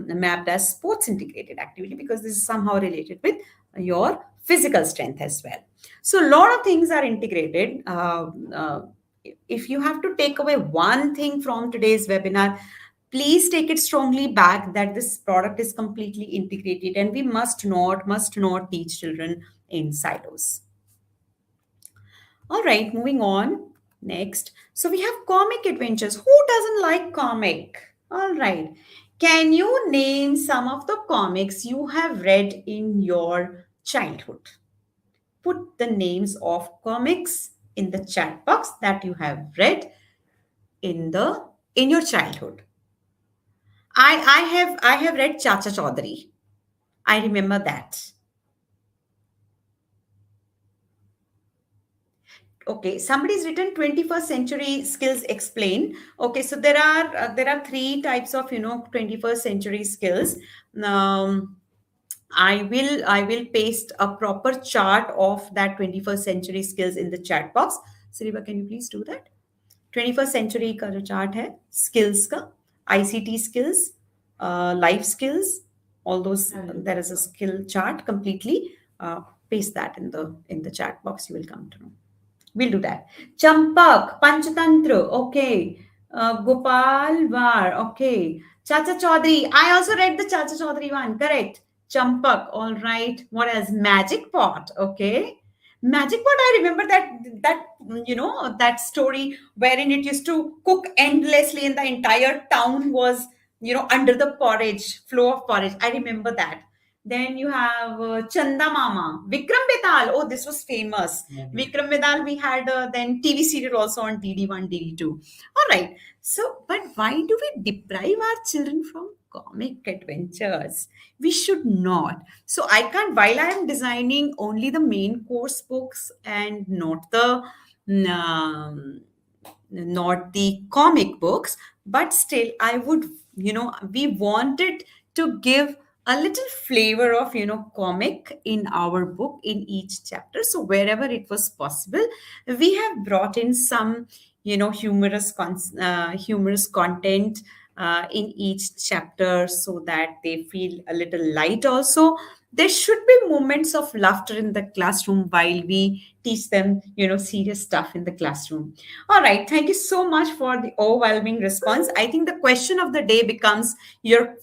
mapped as sports integrated activity because this is somehow related with your physical strength as well. So a lot of things are integrated. If you have to take away one thing from today's webinar, please take it strongly back that this product is completely integrated and we must not teach children in silos. All right, moving on. Next. So we have comic adventures. Who doesn't like comic? All right. Can you name some of the comics you have read in your childhood? Put the names of comics in the chat box that you have read in your childhood. I have read Chacha Chaudhary. I remember that. Okay, somebody's written 21st century skills explain. Okay, so there are three types of 21st century skills. I will paste a proper chart of that 21st century skills in the chat box. Sriva, can you please do that? 21st century का जो chart है skills का, ICT skills, life skills, all those. There is a skill chart completely. Paste that in the chat box. You will come to know. We'll do that. Champak, Panchatantra, okay. Gopal Var, okay. Chacha Chaudhary, I also read the Chacha Chaudhary one, correct. Champak, all right. What else? Magic Pot, okay. Magic Pot, I remember that story wherein it used to cook endlessly and the entire town was, under the flow of porridge. I remember that. Then you have Chanda Mama, Vikram Betal. Oh, this was famous. Mm-hmm. Vikram Betal, we had then TV serial also on DD1, DD2. All right. So, but why do we deprive our children from comic adventures. We should not. So I can't, while I am designing only the main course books and um, not the comic books, but still I would, we wanted to give a little flavor of, comic in our book in each chapter. So wherever it was possible, we have brought in some, humorous content in each chapter, so that they feel a little light also. There should be moments of laughter in the classroom while we teach them, serious stuff in the classroom. All right, thank you so much for the overwhelming response. I think the question of the day becomes your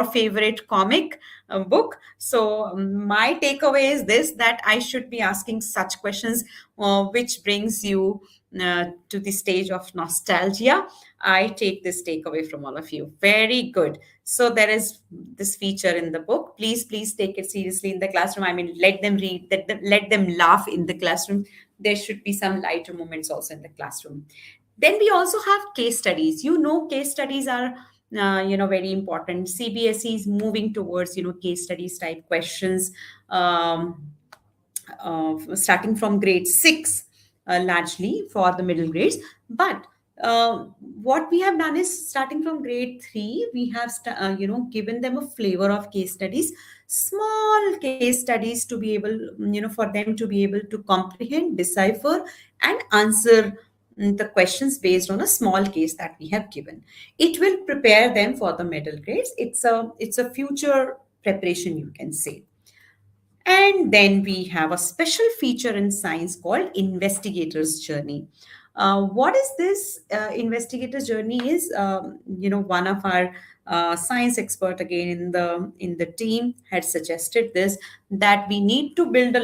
favorite comic book. So my takeaway is this: that I should be asking such questions, which brings you to the stage of nostalgia. I take this takeaway from all of you. Very good. So there is this feature in the book. Please take it seriously in the classroom. I mean, let them read, let them laugh in the classroom. There should be some lighter moments also in the classroom. Then we also have case studies. Case studies are very important. CBSE is moving towards case studies type questions, starting from grade 6, largely for the middle grades. But what we have done is, starting from grade 3, we have given them a flavor of case studies, small case studies, to be able, for them to be able to comprehend, decipher, and answer the questions based on a small case that we have given. It will prepare them for the middle grades. It's a future preparation, you can say. And then we have a special feature in science called investigator's journey. What is this investigator's journey? Is one of our science expert, again, in the team, had suggested this, that we need to build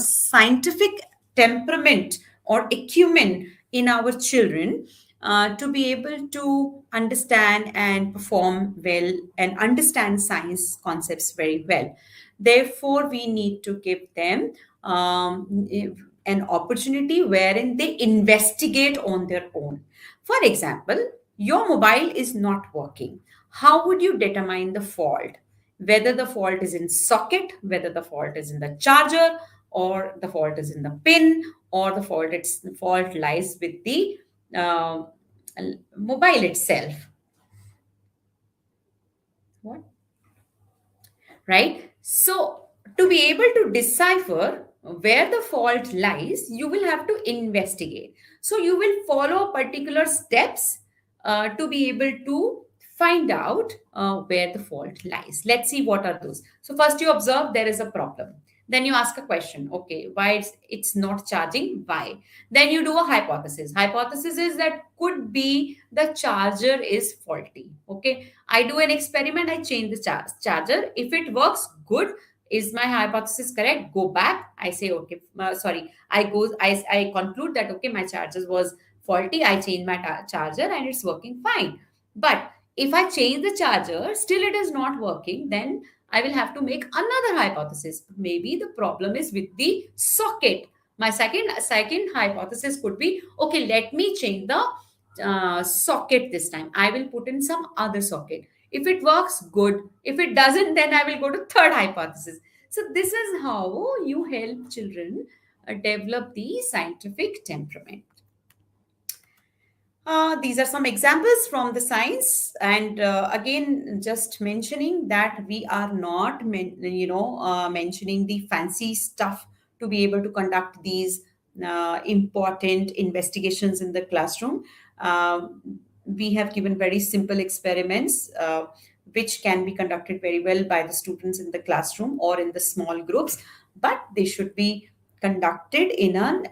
scientific temperament or acumen in our children, to be able to understand and perform well and understand science concepts very well. Therefore, we need to give them an opportunity wherein they investigate on their own. For example, your mobile is not working. How would you determine the fault? Whether the fault is in socket, whether the fault is in the charger, or the fault is in the pin, or the fault lies with the uh, mobile itself. What? Right? So, to be able to decipher where the fault lies, you will have to investigate. So, you will follow particular steps to be able to find out where the fault lies. Let's see what are those. So, first you observe there is a problem. Then you ask a question. Okay, why it's not charging? Why? Then you do a hypothesis. Hypothesis is that could be the charger is faulty. Okay, I do an experiment, I change the charger. If it works, good. Is my hypothesis correct? Go back. I say, okay, sorry. I conclude that, okay, my charger was faulty. I change my charger and it's working fine. But if I change the charger, still it is not working, then I will have to make another hypothesis. Maybe the problem is with the socket. My second hypothesis could be, okay, let me change the socket this time. I will put in some other socket. If it works, good. If it doesn't, then I will go to third hypothesis. So this is how you help children develop the scientific temperament. These are some examples from the science, and again, just mentioning that we are not, mentioning the fancy stuff to be able to conduct these important investigations in the classroom. We have given very simple experiments, which can be conducted very well by the students in the classroom or in the small groups, but they should be conducted in an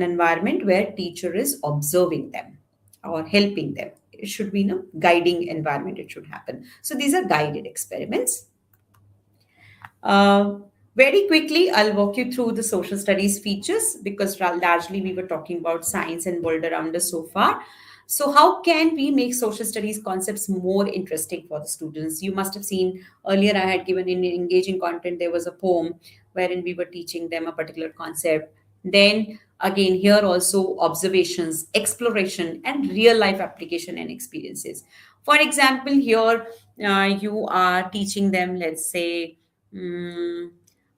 environment where teacher is observing them or helping them. It should be in a guiding environment. It should happen. So these are guided experiments. Very quickly, I'll walk you through the social studies features, because largely we were talking about science and world around us so far. So how can we make social studies concepts more interesting for the students? You must have seen earlier I had given in engaging content, there was a poem wherein we were teaching them a particular concept. Then Again, here also observations, exploration, and real life application and experiences. For example, here you are teaching them, let's say, mm,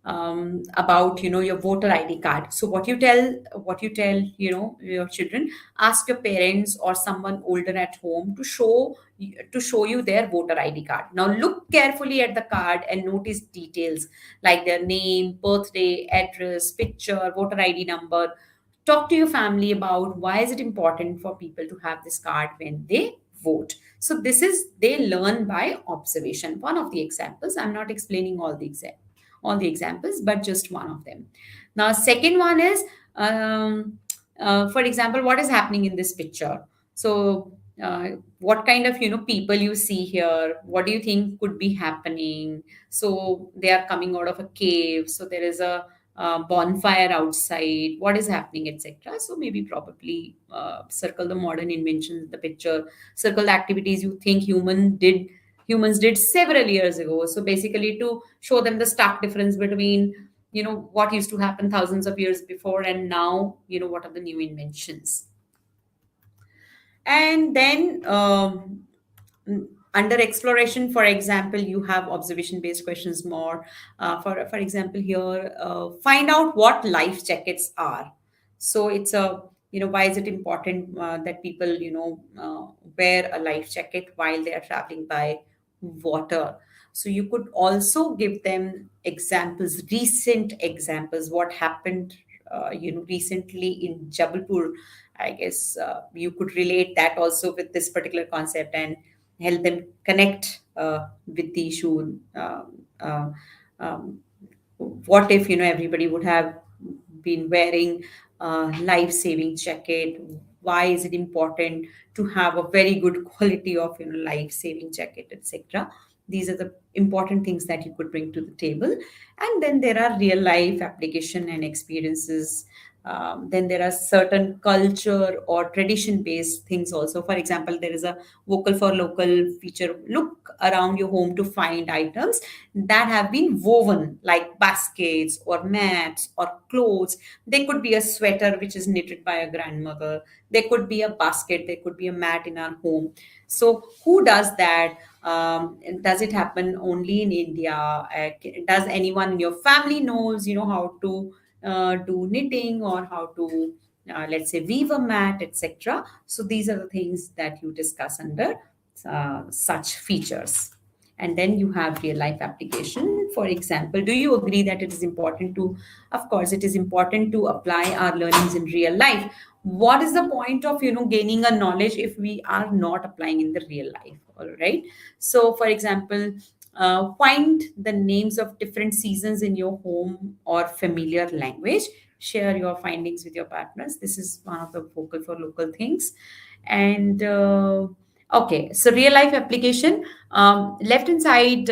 about your voter ID card. So what you tell your children, ask your parents or someone older at home to show you their voter ID card. Now look carefully at the card and notice details like their name, birthday, address, picture, voter ID number. Talk to your family about why is it important for people to have this card when they vote. So this is, they learn by observation. One of the examples, I'm not explaining all the examples, but just one of them. Now second one is, um, for example, what is happening in this picture. So what kind of people you see here, what do you think could be happening. So they are coming out of a cave, so there is a bonfire outside, what is happening, etc. So maybe probably circle the modern inventions in the picture, circle the activities you think humans did several years ago. So basically to show them the stark difference between what used to happen thousands of years before and now, what are the new inventions. And then under exploration, for example, you have observation based questions more. For example, here, find out what life jackets are. So it's a, why is it important that people wear a life jacket while they are traveling by water. So you could also give them examples, recent examples, what happened recently in Jabalpur. I guess you could relate that also with this particular concept and help them connect with the issue. Um, what if everybody would have been wearing a life-saving jacket? Why is it important to have a very good quality of life-saving jacket, etc.? These are the important things that you could bring to the table. And then there are real life application and experiences. Then there are certain culture or tradition based things also. For example, there is a vocal for local feature. Look around your home to find items that have been woven, like baskets or mats or clothes. They could be a sweater which is knitted by a grandmother. There could be a basket, there could be a mat in our home. So who does that? Does it happen only in India? Does anyone in your family knows how to do knitting or how to let's say weave a mat, etc. So these are the things that you discuss under such features. And then you have real life application. For example, do you agree that it is important to, of course it is important to apply our learnings in real life. What is the point of gaining a knowledge if we are not applying in the real life? All right. So for example, find the names of different seasons in your home or familiar language. Share your findings with your partners. This is one of the vocal for local things. And okay, so real life application. Left hand side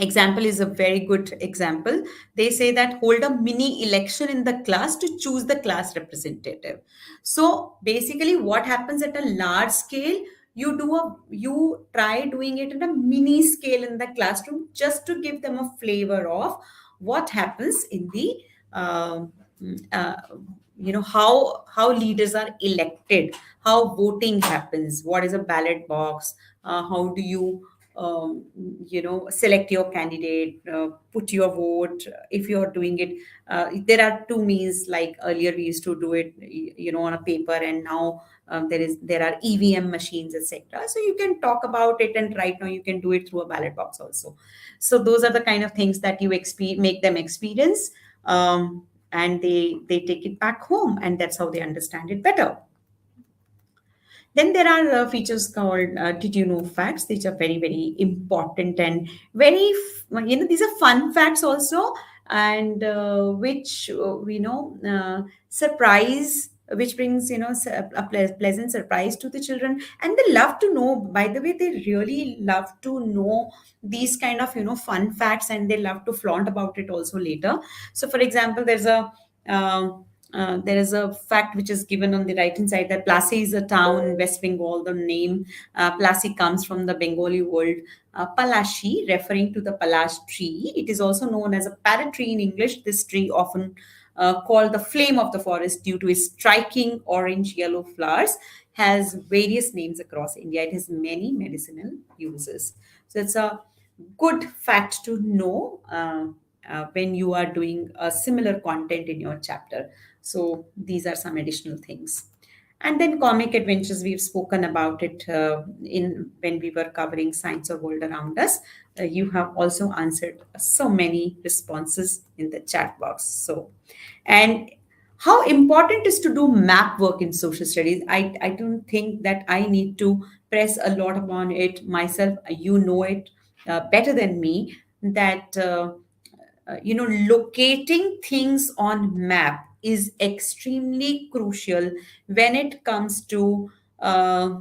example is a very good example. They say that hold a mini election in the class to choose the class representative. So basically what happens at a large scale, you try doing it at a mini scale in the classroom just to give them a flavor of what happens in the um, uh, how leaders are elected, how voting happens, what is a ballot box, how do you select your candidate, put your vote. If you're doing it, there are two means. Like earlier we used to do it on a paper, and now there are EVM machines, etc. So you can talk about it, and right now you can do it through a ballot box also. So those are the kind of things that you make them experience, and they take it back home, and that's how they understand it better. Then there are features called did you know facts. These are very, very important and very, these are fun facts also, and which, surprise, which brings, a pleasant surprise to the children. And they love to know, by the way, they really love to know these kind of, fun facts, and they love to flaunt about it also later. So, for example, there is a fact which is given on the right hand side that Plassey is a town in West Bengal. The name Plassey comes from the Bengali word Palashi, referring to the Palash tree. It is also known as a parrot tree in English. This tree often called the flame of the forest due to its striking orange yellow flowers, has various names across India. It has many medicinal uses. So it's a good fact to know when you are doing a similar content in your chapter. So these are some additional things. And then comic adventures, we've spoken about it in when we were covering science or world around us. You have also answered so many responses in the chat box. So, and how important is to do map work in social studies? I don't think that I need to press a lot upon it myself. You know it better than me that locating things on map is extremely crucial when it comes to uh,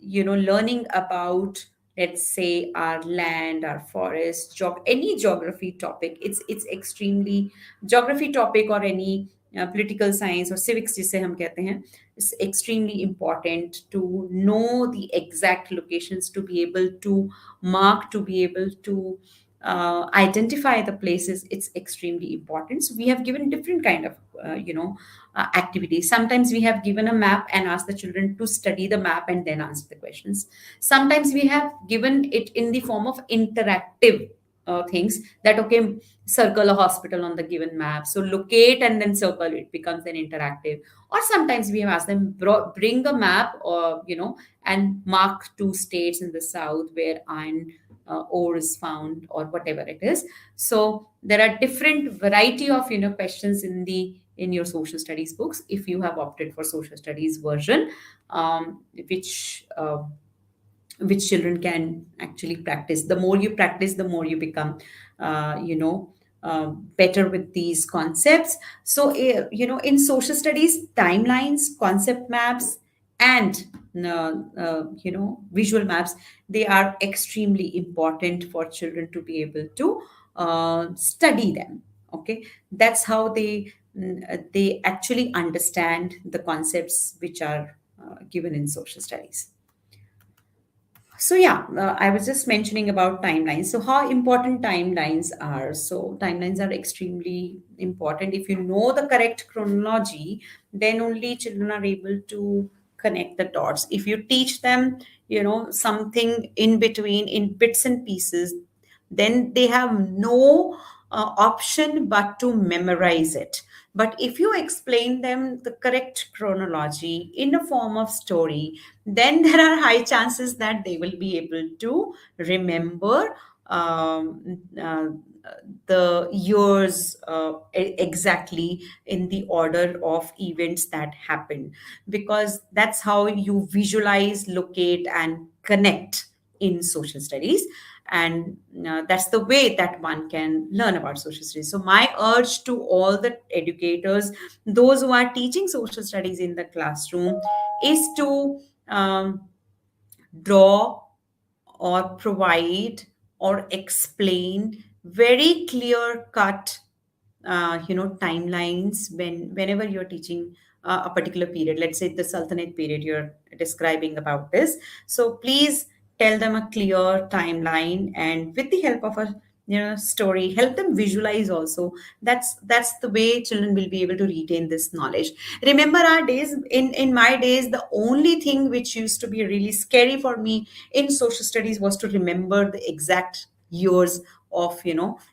learning about, let's say, our land, our forest, any geography topic. It's extremely geography topic, or any political science or civics जिसे हम कहते हैं, it's extremely important to know the exact locations, to be able to mark, to be able to identify the places. It's extremely important. So we have given different kind of activities. Sometimes we have given a map and asked the children to study the map and then answer the questions. Sometimes we have given it in the form of interactive things, that okay, circle a hospital on the given map, so locate and then circle, it becomes an interactive. Or sometimes we have asked them, bring a map, or and mark two states in the south where iron ore is found, or whatever it is. So there are different variety of questions in your social studies books, if you have opted for social studies version, which children can actually practice. The more you practice, the more you become better with these concepts. So in social studies, timelines, concept maps, and visual maps, they are extremely important for children to be able to study them. Okay, that's how they actually understand the concepts which are given in social studies. So yeah, I was just mentioning about timelines. So how important timelines are? So timelines are extremely important. If you know the correct chronology, then only children are able to connect the dots. If you teach them, something in between, in bits and pieces, then they have no option but to memorize it. But if you explain them the correct chronology in a form of story, then there are high chances that they will be able to remember the years exactly in the order of events that happen, because that's how you visualize, locate, and connect in social studies. And that's the way that one can learn about social studies. So my urge to all the educators, those who are teaching social studies in the classroom, is to draw or provide or explain very clear cut timelines whenever you're teaching a particular period. Let's say the Sultanate period you're describing about this, so please tell them a clear timeline, and with the help of a story, help them visualize also. That's the way children will be able to retain this knowledge. Remember our days, in my days, the only thing which used to be really scary for me in social studies was to remember the exact years of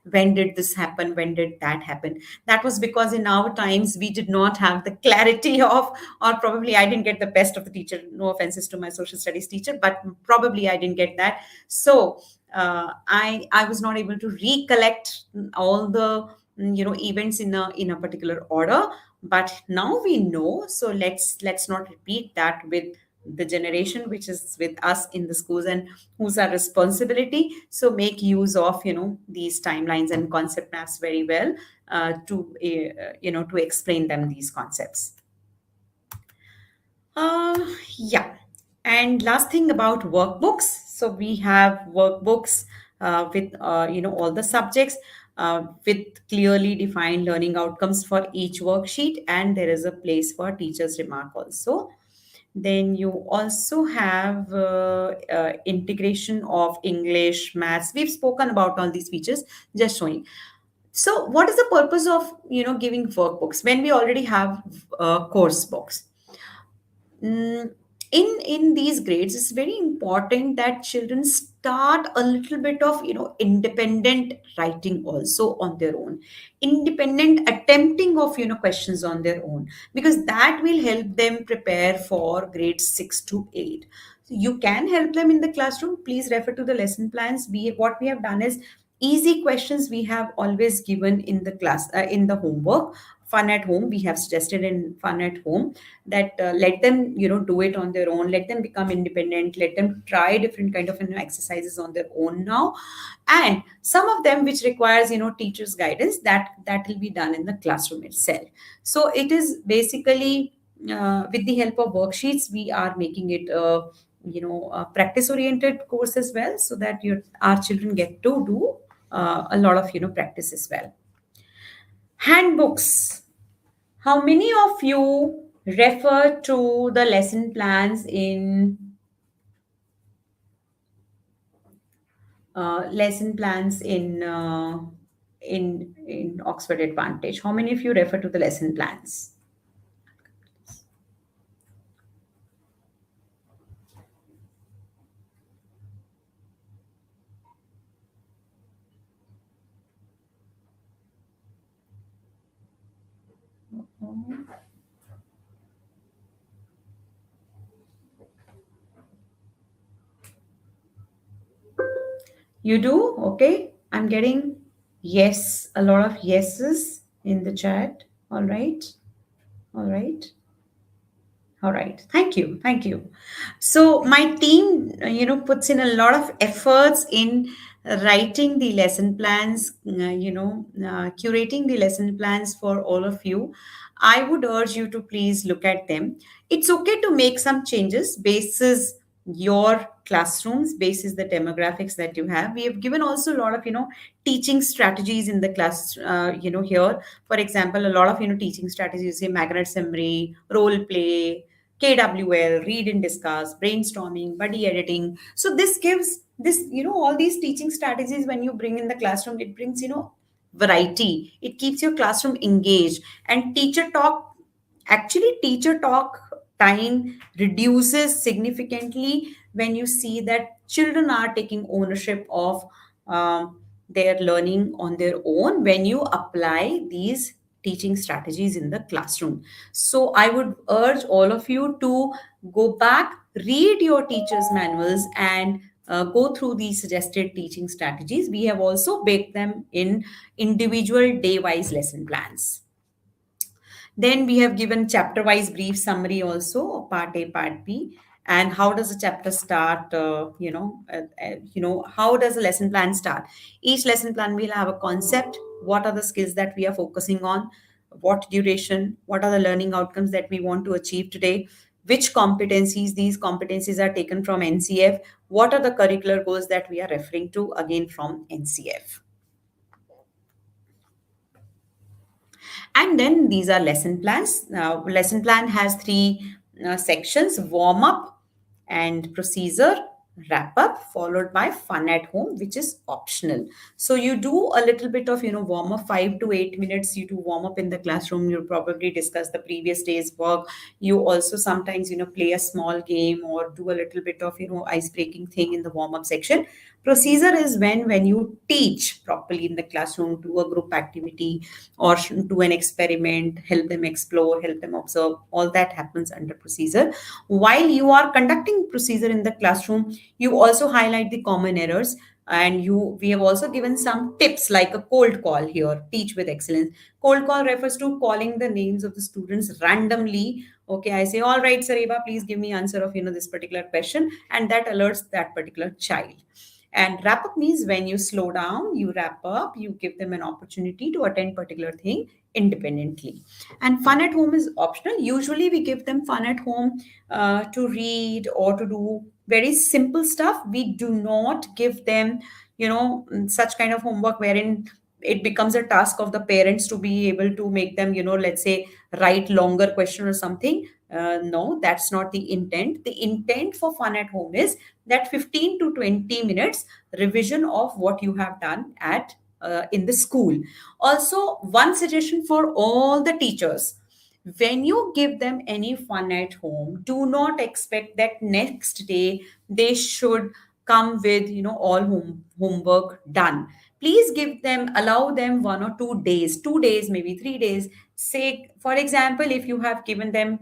when did this happen, when did that happen. That was because in our times we did not have the clarity of, or probably I didn't get the best of the teacher. No offenses to my social studies teacher, but probably I didn't get that. So I was not able to recollect all the events in a particular order. But now we know, so let's not repeat that with the generation which is with us in the schools and who's our responsibility. So make use of these timelines and concept maps very well to explain them these concepts. Yeah. And last thing about workbooks. So we have workbooks with all the subjects with clearly defined learning outcomes for each worksheet, and there is a place for teacher's remark also. Then you also have integration of English, maths. We've spoken about all these features, just showing. So what is the purpose of giving workbooks when we already have course books? Mm, in these grades, it's very important that children start a little bit of independent writing also on their own, independent attempting of questions on their own, because that will help them prepare for grades 6 to 8. So you can help them in the classroom. Please refer to the lesson plans. What we have done is easy questions we have always given in the class, in the homework. Fun at home, we have suggested in fun at home, that let them do it on their own, let them become independent, let them try different kind of exercises on their own now. And some of them which requires teachers guidance, that will be done in the classroom itself. So it is basically, with the help of worksheets, we are making it a practice oriented course as well, so that our children get to do a lot of practice as well. Handbooks. How many of you refer to the lesson plans in Oxford Advantage? How many of you refer to the lesson plans? You do? Okay. I'm getting yes, a lot of yeses in the chat. All right. All right. All right. Thank you. Thank you. So my team, puts in a lot of efforts in writing the lesson plans, curating the lesson plans for all of you. I would urge you to please look at them. It's okay to make some changes basis your classrooms, basis the demographics that you have. We have given also a lot of teaching strategies in the class, here. For example, a lot of teaching strategies, say magnet summary, role play, KWL, read and discuss, brainstorming, buddy editing. So this gives this, all these teaching strategies when you bring in the classroom, it brings, variety. It keeps your classroom engaged. And teacher talk time reduces significantly when you see that children are taking ownership of their learning on their own when you apply these teaching strategies in the classroom. So I would urge all of you to go back, read your teachers' manuals, and go through these suggested teaching strategies. We have also baked them in individual day-wise lesson plans. Then we have given chapter-wise brief summary also, part A, part B, and how does a chapter start? How does a lesson plan start? Each lesson plan will have a concept. What are the skills that we are focusing on? What duration? What are the learning outcomes that we want to achieve today? Which competencies? These competencies are taken from NCF. What are the curricular goals that we are referring to? Again, from NCF. And then these are lesson plans. Now, lesson plan has three sections: warm up and procedure, wrap up, followed by fun at home, which is optional. So you do a little bit of warm up, 5 to 8 minutes. You do warm up in the classroom. You probably discuss the previous day's work. You also sometimes play a small game or do a little bit of ice breaking thing in the warm up section. Procedure is when you teach properly in the classroom, do a group activity or do an experiment, help them explore, help them observe. All that happens under procedure. While you are conducting procedure in the classroom, you also highlight the common errors, and we have also given some tips like a cold call here. Teach with excellence. Cold call refers to calling the names of the students randomly. Okay, I say, all right, Sareva, please give me answer of this particular question, and that alerts that particular child. And wrap up means when you slow down, you wrap up, you give them an opportunity to attend particular thing independently. And fun at home is optional. Usually we give them fun at home to read or to do very simple stuff. We do not give them, such kind of homework wherein it becomes a task of the parents to be able to make them, let's say, write longer question or something. No, that's not the intent. The intent for fun at home is that 15 to 20 minutes revision of what you have done at in the school. Also, one suggestion for all the teachers: when you give them any fun at home, do not expect that next day they should come with all homework done. Please give them, allow them 1 or 2 days, 2 days, maybe 3 days. Say, for example, if you have given them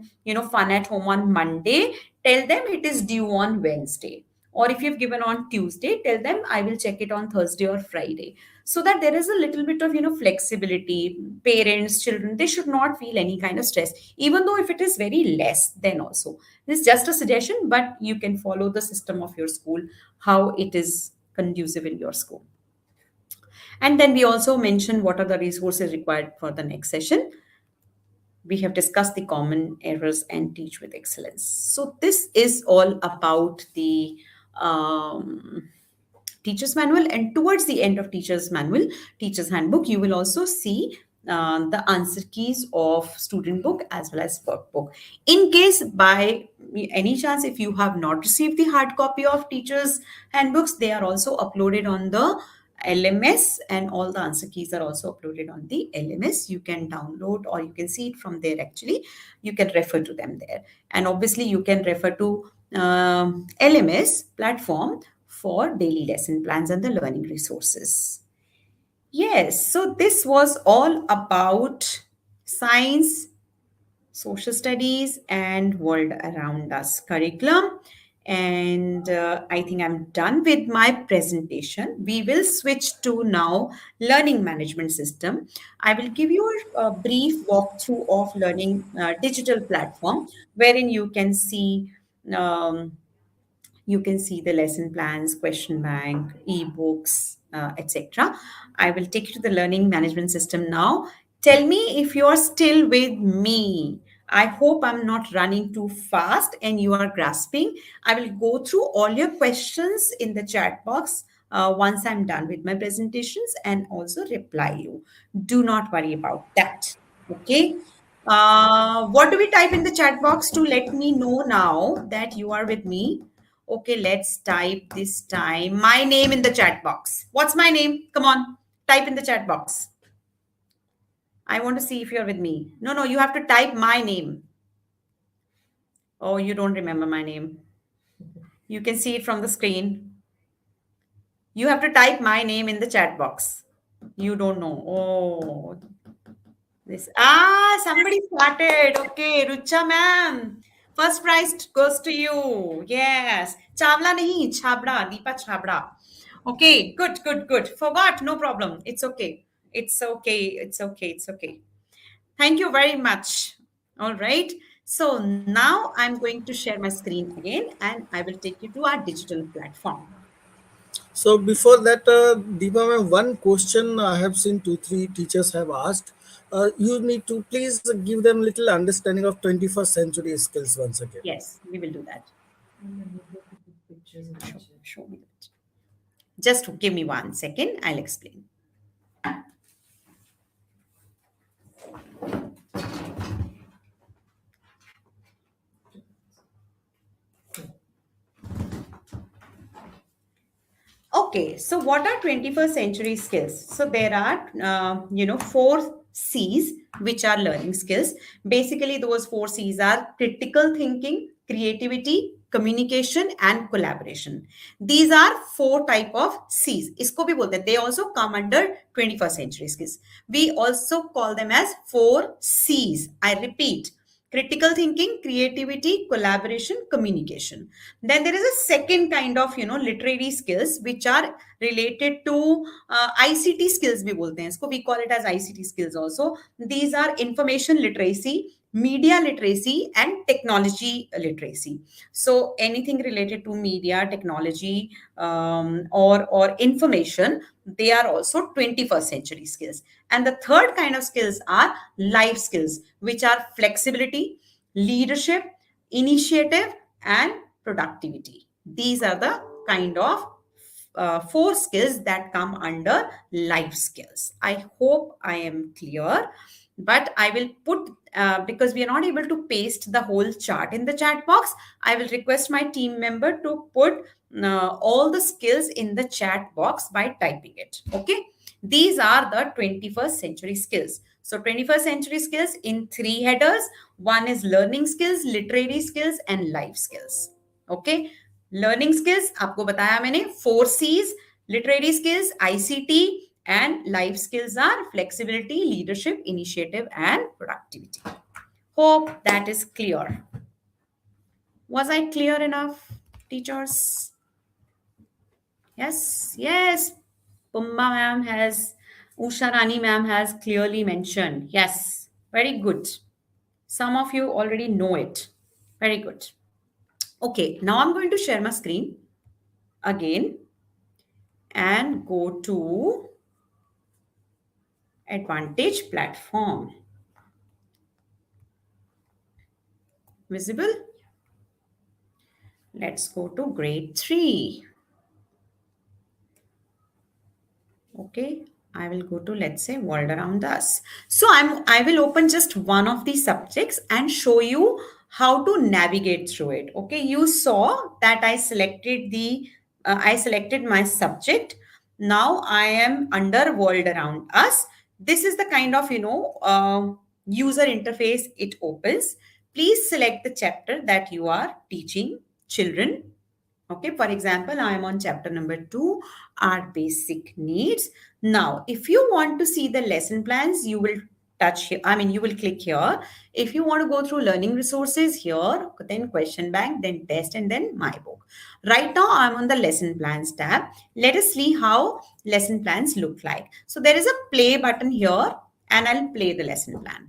fun at home on Monday, tell them it is due on Wednesday. Or if you've given on Tuesday, tell them I will check it on Thursday or Friday, so that there is a little bit of flexibility. Parents, children, they should not feel any kind of stress, even though if it is very less. Then also, this is just a suggestion, but you can follow the system of your school, how it is conducive in your school. And then we also mentioned what are the resources required for the next session. We have discussed the common errors and teach with excellence. So this is all about the teacher's manual. And towards the end of teacher's manual, teacher's handbook, you will also see the answer keys of student book as well as workbook. In case by any chance, if you have not received the hard copy of teacher's handbooks, they are also uploaded on the LMS, and all the answer keys are also uploaded on the LMS. You can download or you can see it from there. Actually, you can refer to them there. And obviously, you can refer to LMS platform for daily lesson plans and the learning resources. Yes, so this was all about science, social studies, and world around us curriculum. And I think I'm done with my presentation. We will switch to now learning management system. I will give you a brief walkthrough of learning digital platform, wherein you can see the lesson plans, question bank, ebooks, etc. I will take you to the learning management system now. Tell me if you are still with me. I hope I'm not running too fast and you are grasping. I will go through all your questions in the chat box once I'm done with my presentations and also reply you. Do not worry about that. Okay. What do we type in the chat box to let me know now that you are with me? Okay, let's type this time my name in the chat box. What's my name? Come on, type in the chat box. I want to see if you're with me. No, you have to type my name. Oh, you don't remember my name. You can see it from the screen. You have to type my name in the chat box. You don't know. Oh, somebody started. Okay, Rucha ma'am. First prize goes to you. Yes. Chavla nahi, Chabra, Deepa Chabra. Okay, good. Forgot, no problem. It's okay. It's okay. Thank you very much. All right. So now I'm going to share my screen again and I will take you to our digital platform. So before that, Deepa ma'am, one question I have seen 2-3 teachers have asked. You need to please give them little understanding of 21st century skills once again. Yes, we will do that. Pictures in the chat. Show me that. Just give me 1 second. I'll explain. Okay, so what are 21st century skills? So there are, 4 C's, which are learning skills. Basically, those 4 C's are critical thinking, creativity, communication, and collaboration. These are 4 type of C's. Isko bhi bolte hain. They also come under 21st century skills. We also call them as 4 C's. I repeat: critical thinking, creativity, collaboration, communication. Then there is a second kind of literary skills which are related to ICT skills. We bolte hain isko. We call it as ICT skills also. These are information literacy, media literacy, and technology literacy. So anything related to media, technology, or information, they are also 21st century skills. And the third kind of skills are life skills, which are flexibility, leadership, initiative, and productivity. These are the kind of 4 skills that come under life skills. I hope I am clear, but I will put, because we are not able to paste the whole chart in the chat box, I will request my team member to put all the skills in the chat box by typing it. Okay. These are the 21st century skills. So 21st century skills in 3 headers. One is learning skills, literary skills, and life skills. Okay. Learning skills, आपको बताया मैंने 4 C's, literary skills, ICT, and life skills are flexibility, leadership, initiative, and productivity. Hope that is clear. Was I clear enough, teachers? Yes, yes. Pumba ma'am has, Usha Rani ma'am has clearly mentioned. Yes, very good. Some of you already know it. Very good. Okay, now I'm going to share my screen again and go to Advantage platform. Visible? Let's go to grade 3. Okay, I will go to, let's say, world around us. So I will open just one of the subjects and show you how to navigate through it. Okay, you saw that I selected my subject. Now I am under world around us. This is the kind of user interface it opens. Please select the chapter that you are teaching children. Okay, for example, I am on chapter number 2, our basic needs. Now, if you want to see the lesson plans, you will touch here. You will click here. If you want to go through learning resources here, then question bank, then test, and then my book. Right now, I'm on the lesson plans tab. Let us see how lesson plans look like. So there is a play button here, and I'll play the lesson plan.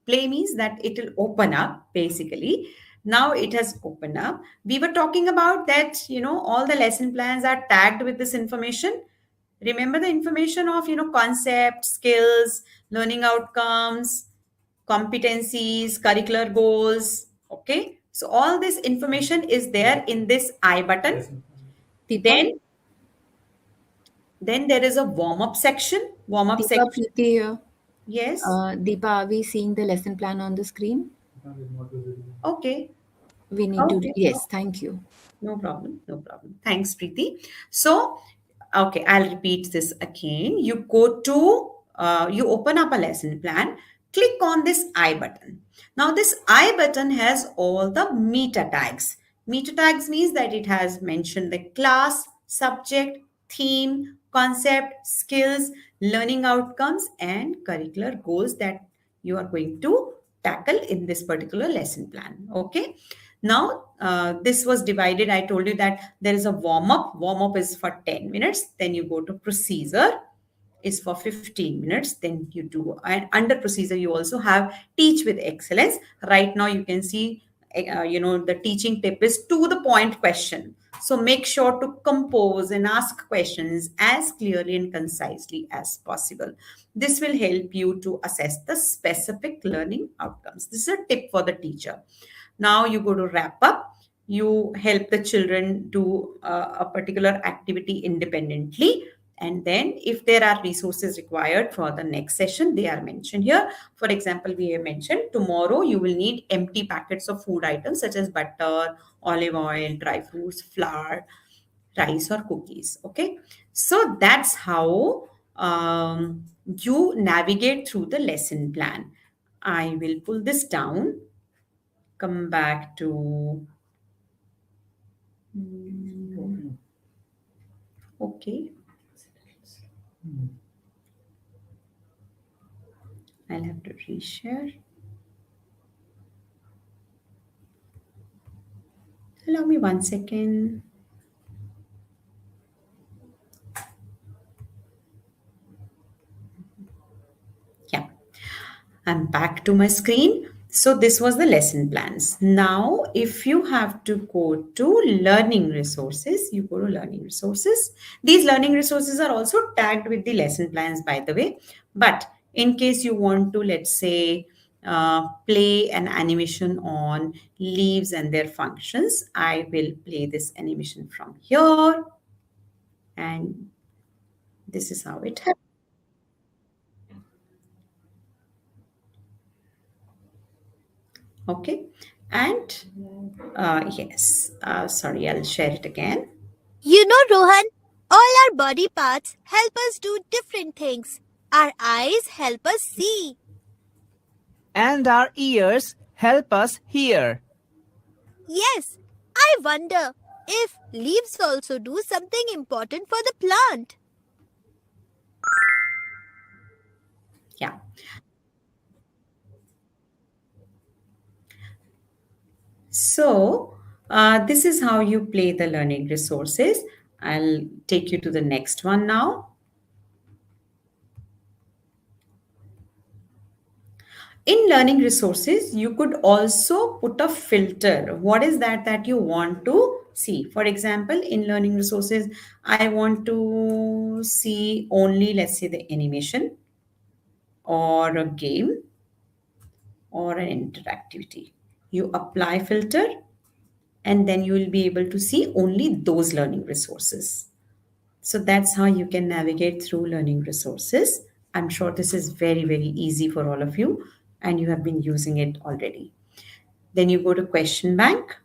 Play means that it will open up basically. Now it has opened up. We were talking about that, all the lesson plans are tagged with this information. Remember the information of, concept, skills, learning outcomes, competencies, curricular goals. Okay. So all this information is there in this I button. Deepa, Then there is a warm-up section. Warm-up Deepa section. Preeti here. Yes. Deepa, are we seeing the lesson plan on the screen? Okay. We need to, yes, thank you. No problem. No problem. Thanks, Preeti. So, okay, I'll repeat this again. You go to, you open up a lesson plan, click on this I button. Now, this I button has all the meta tags. Meta tags means that it has mentioned the class, subject, theme, concept, skills, learning outcomes, and curricular goals that you are going to tackle in this particular lesson plan. Okay. Now, this was divided. I told you that there is a warm-up. Warm-up is for 10 minutes. Then you go to procedure is for 15 minutes. Then you do, and under procedure, you also have teach with excellence. Right now, you can see, the teaching tip is to the point question. So make sure to compose and ask questions as clearly and concisely as possible. This will help you to assess the specific learning outcomes. This is a tip for the teacher. Now you go to wrap up. You help the children do a particular activity independently. And then if there are resources required for the next session, they are mentioned here. For example, we have mentioned tomorrow you will need empty packets of food items such as butter, olive oil, dry fruits, flour, rice or cookies. Okay. So that's how you navigate through the lesson plan. I will pull this down. Come back to okay. I'll have to reshare. Allow me 1 second. Yeah, I'm back to my screen. So this was the lesson plans. Now, if you have to go to learning resources, you go to learning resources. These learning resources are also tagged with the lesson plans, by the way. But in case you want to, let's say, play an animation on leaves and their functions, I will play this animation from here. And this is how it happens. Okay. And yes, sorry, I'll share it again. You know, Rohan, All our body parts help us do different things. Our eyes help us see. And our ears help us hear. Yes, I wonder if leaves also do something important for the plant. Yeah. So, this is how you play the learning resources. I'll take you to the next one now. In learning resources, you could also put a filter. What is that you want to see? For example, in learning resources, I want to see only, let's say, the animation or a game or an interactivity. You apply filter and then you will be able to see only those learning resources. So that's how you can navigate through learning resources. I'm sure this is very, very easy for all of you and you have been using it already. Then you go to question bank.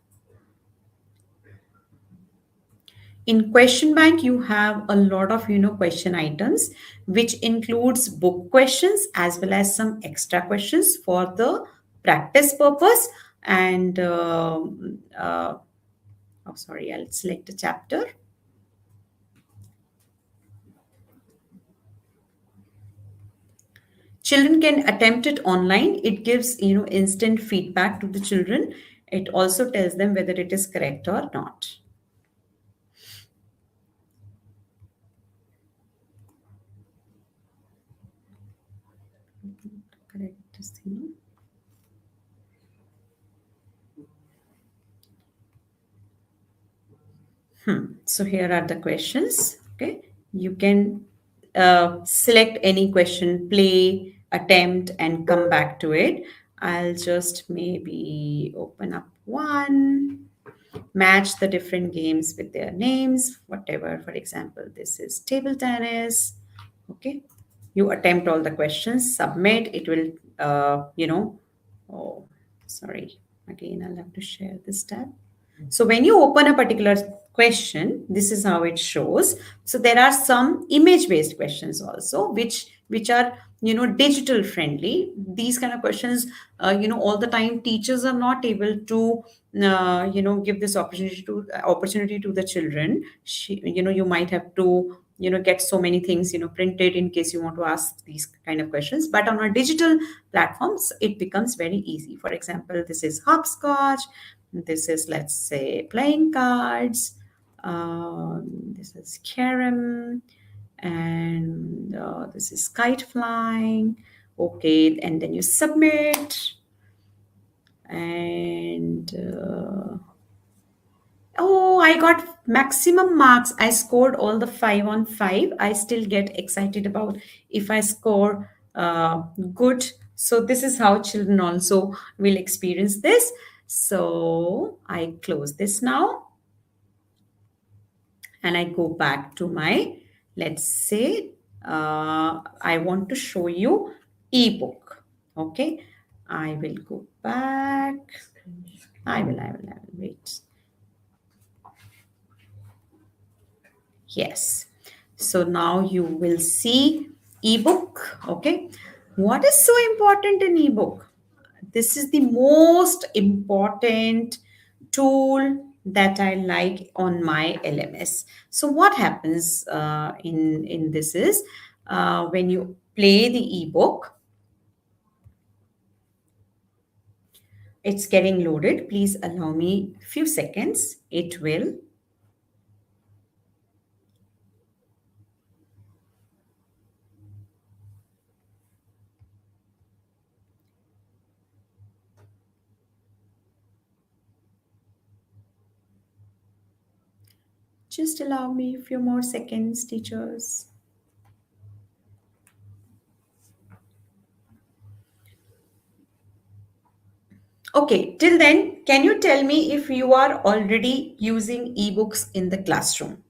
In question bank, you have a lot of, question items, which includes book questions as well as some extra questions for the practice purpose. And, I'll select a chapter. Children can attempt it online. It gives, instant feedback to the children. It also tells them whether it is correct or not. Correct this thing. So here are the questions. Okay, you can select any question, play, attempt, and come back to it. I'll just maybe open up one, match the different games with their names, whatever. For example, this is table tennis. Okay, you attempt all the questions, submit. It will, oh, sorry. Again, I'll have to share this tab. So when you open a particular question, this is how it shows. So there are some image-based questions also, which are digital friendly. These kind of questions, all the time teachers are not able to give this opportunity to the children. You might have to get so many things printed in case you want to ask these kind of questions, but on our digital platforms it becomes very easy. For example, this is hopscotch, this is, let's say, playing cards, this is carom, and this is kite flying. Okay, and then you submit, and oh, I got maximum marks. I scored all the 5 on 5. I still get excited about if I score good. So this is how children also will experience this. So I close this now. And I go back to my, let's say, I want to show you ebook. Okay. I will go back. I will wait. Yes. So now you will see ebook. Okay. What is so important in ebook? This is the most important tool that I like on my LMS. So what happens in this is when you play the ebook, it's getting loaded. Please allow me a few seconds. It will. Just allow me a few more seconds, teachers. Okay, till then, can you tell me if you are already using ebooks in the classroom?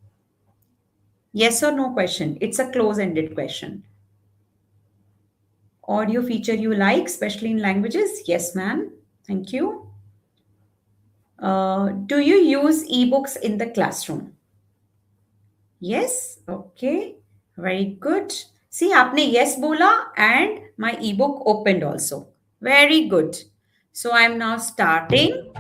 Yes or no question. It's a close-ended question. Audio feature you like, especially in languages? Yes, ma'am. Thank you. Do you use ebooks in the classroom? Yes, okay, very good. See, आपने yes बोला and my ebook opened also. Very good. So I'm now starting.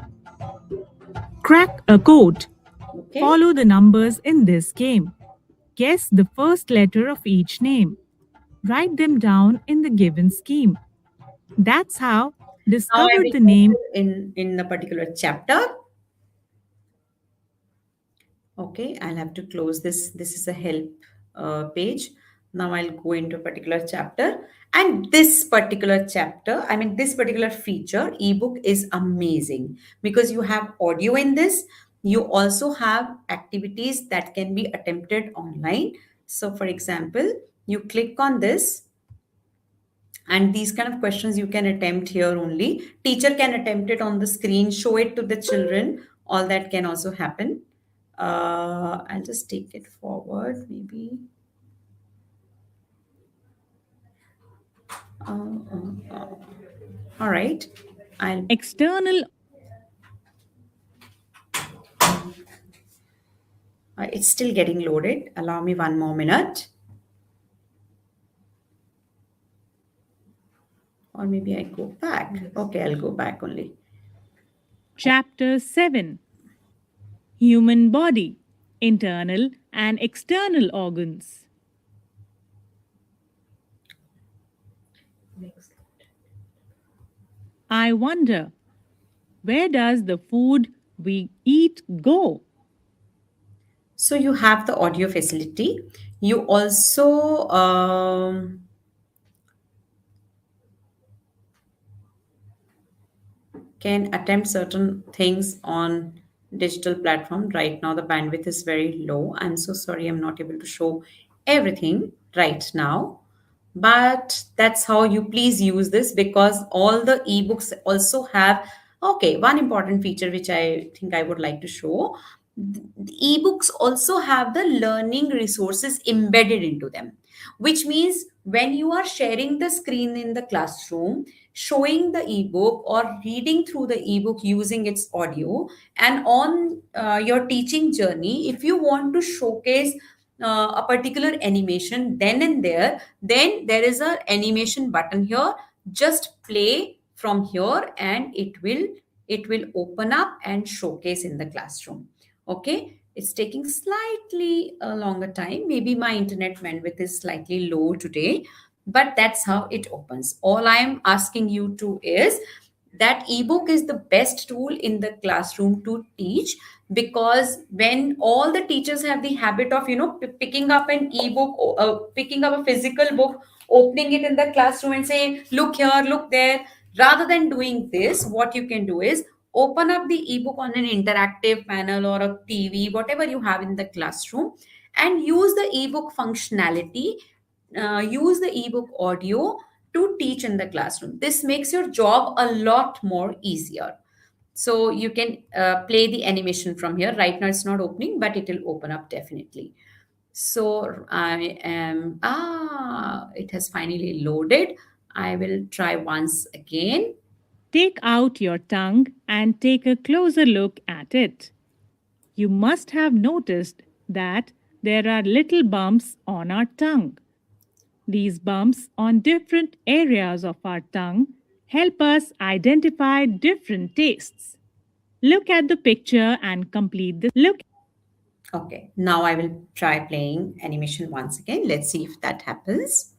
Crack a code. Okay. Follow the numbers in this game. Guess the first letter of each name. Write them down in the given scheme. That's how Now I discovered will the go name. in a particular chapter. Okay, I'll have to close this. This is a help page. Now I'll go into a particular chapter. And this particular chapter, I mean, this particular feature, ebook is amazing because you have audio in this. You also have activities that can be attempted online. So, for example, you click on this, and these kind of questions you can attempt here only. Teacher can attempt it on the screen, show it to the children. All that can also happen. I'll just take it forward, maybe. All right. I'll External. It's still getting loaded. Allow me one more minute. Or maybe I go back. Okay, I'll go back only. Chapter 7. Human body, internal and external organs. Next. I wonder, where does the food we eat go? So you have the audio facility. You also can attempt certain things on digital platform. Right now the bandwidth is very low. I'm so sorry, I'm not able to show everything right now, but that's how you please use this, because all the ebooks also have, okay, one important feature which I think I would like to show. The ebooks also have the learning resources embedded into them, which means when you are sharing the screen in the classroom, showing the ebook or reading through the ebook using its audio, and on your teaching journey, if you want to showcase a particular animation then and there, then there is a animation button here. Just play from here and it will open up and showcase in the classroom. Okay, it's taking slightly a longer time. Maybe my internet bandwidth is slightly low today, but that's how it opens. All I am asking you to is that ebook is the best tool in the classroom to teach, because when all the teachers have the habit of picking up an ebook, picking up a physical book, opening it in the classroom and say look here, look there, rather than doing this, what you can do is open up the ebook on an interactive panel or a TV, whatever you have in the classroom, and use the ebook functionality, use the ebook audio to teach in the classroom. This makes your job a lot more easier. So you can play the animation from here. Right now it's not opening, but it will open up definitely. So I am, it has finally loaded. I will try once again. Take out your tongue and take a closer look at it. You must have noticed that there are little bumps on our tongue. These bumps on different areas of our tongue help us identify different tastes. Look at the picture and complete this. Look. Okay, now I will try playing animation once again. Let's see if that happens.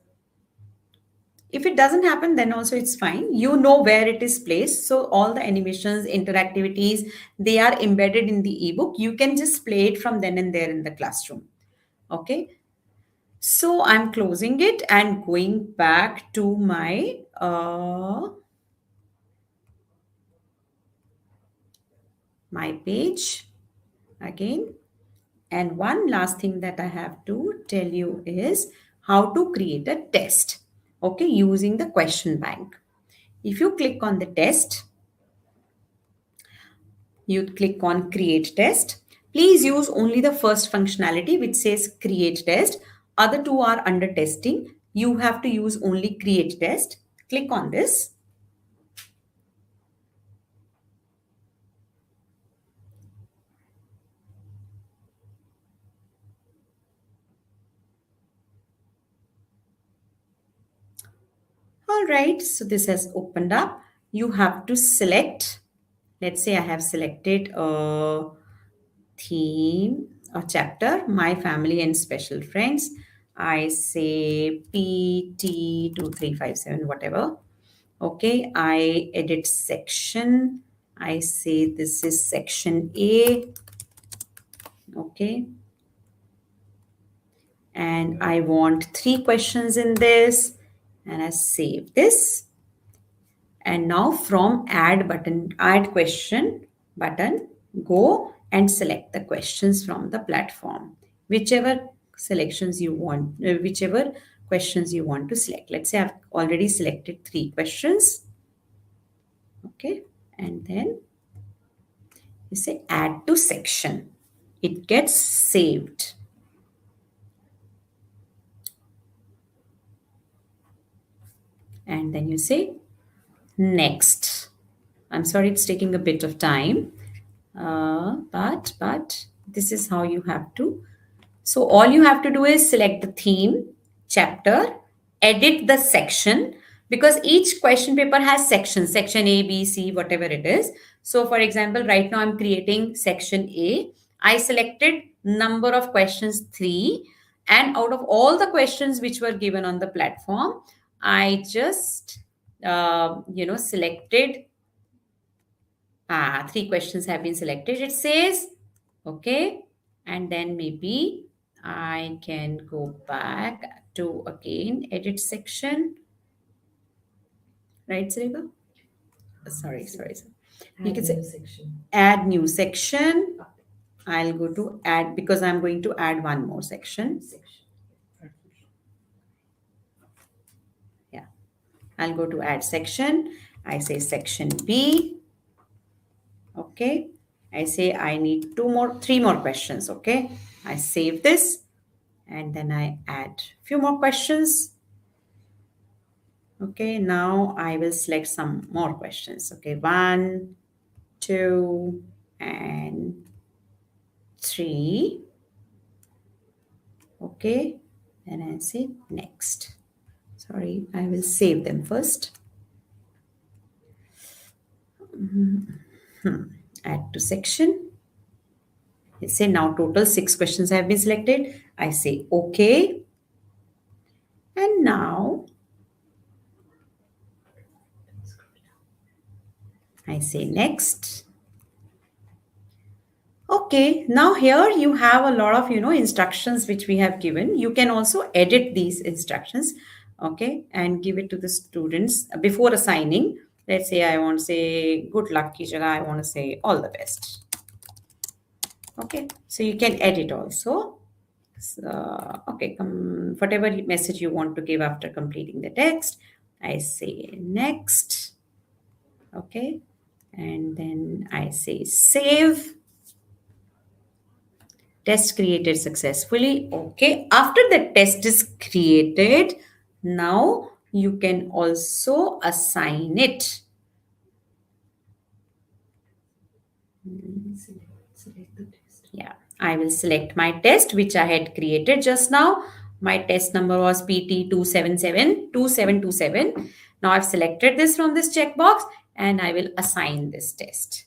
If it doesn't happen, then also it's fine. You know where it is placed. So all the animations, interactivities, they are embedded in the ebook. You can just play it from then and there in the classroom. Okay. So I'm closing it and going back to my page again. And one last thing that I have to tell you is how to create a test, okay, using the question bank. If you click on the test, you click on create test. Please use only the first functionality which says create test. Other two are under testing. You have to use only create test. Click on this. right, so this has opened up. You have to select, let's say I have selected a theme or chapter, my family and special friends. I say PT2357, whatever. Okay, I edit section. I say this is section A. Okay. And I want 3 questions in this, and I save this. And now from add question button, go and select the questions from the platform, whichever selections you want, whichever questions you want to select. Let's say I've already selected 3 questions. Okay, and then you say add to section. It gets saved. And then you say next. I'm sorry, it's taking a bit of time, but this is how you have to. So all you have to do is select the theme, chapter, edit the section, because each question paper has sections, section A, B, C, whatever it is. So for example, right now I'm creating section A. I selected number of questions 3, and out of all the questions which were given on the platform, I just selected 3 questions have been selected, it says. Okay, and then maybe I can go back to again edit section, right, Sarika? Sorry. You can say add new section. I'll go to add, because I'm going to add one more section. Yeah, I'll go to add section. I say section B. Okay, I say I need 3 more questions. Okay, I save this, and then I add few more questions. Okay, now I will select some more questions. Okay, 1, 2, and 3. Okay, and I say next. Sorry, I will save them first. Add to section. I say now total 6 questions have been selected. I say okay. And now I say next. Okay, now here you have a lot of, instructions which we have given. You can also edit these instructions, okay, and give it to the students before assigning. Let's say I want to say good luck ki jagah, I want to say all the best. Okay, so you can edit also. So, okay, whatever message you want to give after completing the text, I say next. Okay, and then I say save. Test created successfully. Okay, after the test is created, now you can also assign it. Yeah, I will select my test which I had created just now. My test number was PT2727. Now I've selected this from this checkbox, and I will assign this test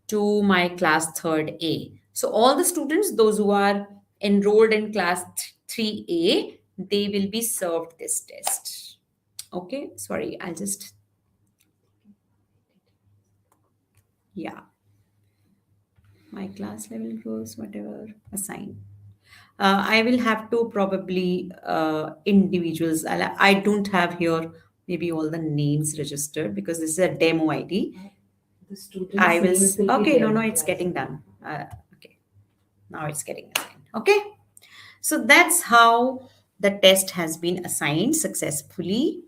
to my class 3rd A. So all the students, those who are enrolled in class 3A, they will be served this test. Okay, sorry, I'll just, yeah. My class level goes, whatever, assign. I will have to probably individuals. I don't have here maybe all the names registered because this is a demo ID. The students' I will. names will be Okay, there no, in it's class. getting done. Okay, now it's getting assigned. Okay, so that's how the test has been assigned successfully,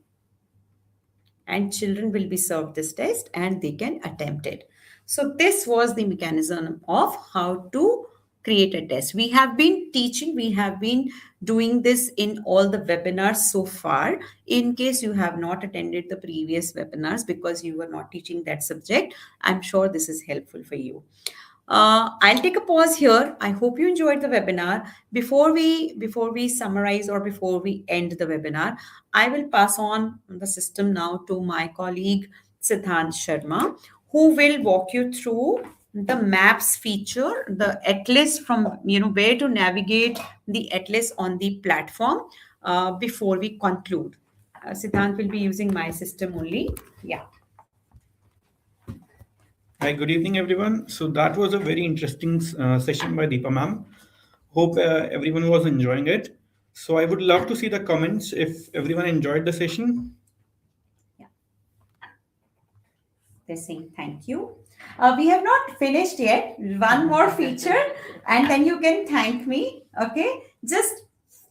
and children will be served this test and they can attempt it. So this was the mechanism of how to create a test. We have been teaching, we have been doing this in all the webinars so far. In case you have not attended the previous webinars because you were not teaching that subject, I'm sure this is helpful for you. I'll take a pause here. I hope you enjoyed the webinar. Before we summarize or before we end the webinar, I will pass on the system now to my colleague Siddhant Sharma, who will walk you through the maps feature, the atlas from where to navigate the atlas on the platform before we conclude. Siddhant will be using my system only. Yeah. Hi, good evening, everyone. So that was a very interesting session by Deepa ma'am. Hope everyone was enjoying it. So I would love to see the comments if everyone enjoyed the session. They're saying thank you. We have not finished yet. One more feature, and then you can thank me. Okay, just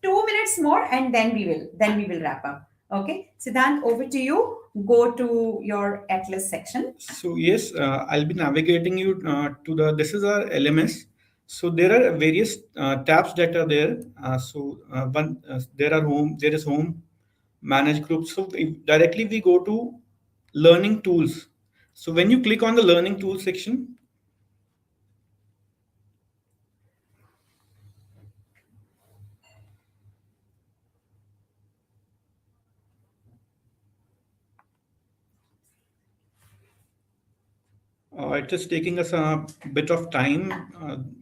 2 minutes more, and then we will wrap up. Okay, Siddhant, over to you. Go to your Atlas section. So yes, I'll be navigating you to the. This is our LMS. So there are various tabs that are there. There is home, manage groups. So directly we go to learning tools. So when you click on the learning tools section, it is taking us a bit of time,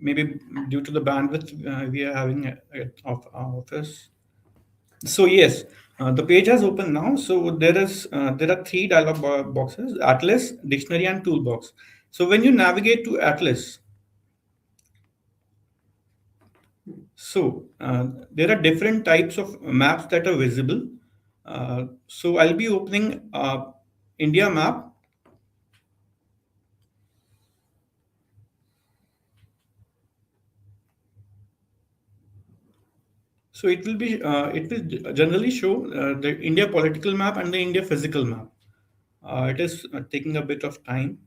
maybe due to the bandwidth we are having at our office. So yes, the page has opened now. So there are three dialog boxes: Atlas, Dictionary, and Toolbox. So when you navigate to Atlas, so there are different types of maps that are visible. So I'll be opening India map. So it will generally show the India political map and the India physical map. It is taking a bit of time.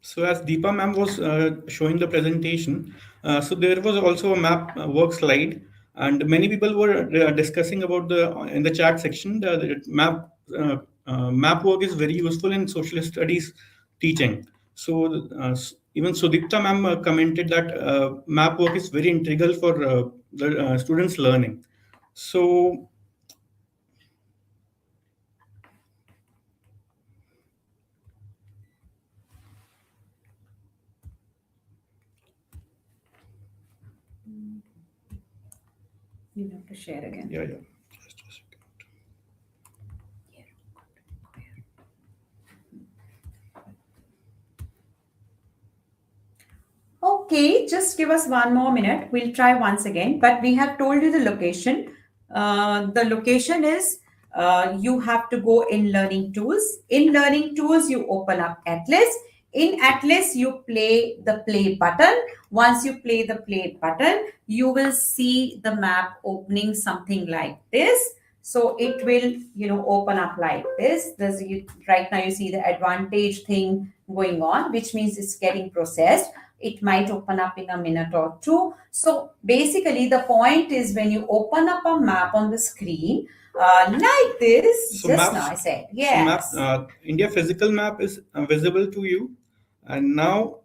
So as Deepa ma'am was showing the presentation, so there was also a map work slide, and many people were discussing about in the chat section the map work is very useful in social studies teaching. So even Sudipta ma'am commented that map work is very integral for the students' learning. So You have to share again. yeah. Okay, just give us 1 more minute. We'll try once again, but we have told you the location. The location is you have to go in Learning Tools. In Learning Tools, you open up Atlas. In Atlas, you play the play button. Once you play the play button, you will see the map opening something like this. So it will, open up like this. Right now you see the advantage thing going on, which means it's getting processed. It might open up in a minute or two. So basically the point is when you open up a map on the screen, like this, So just maps, now I said, so yes. India physical map is visible to you, and now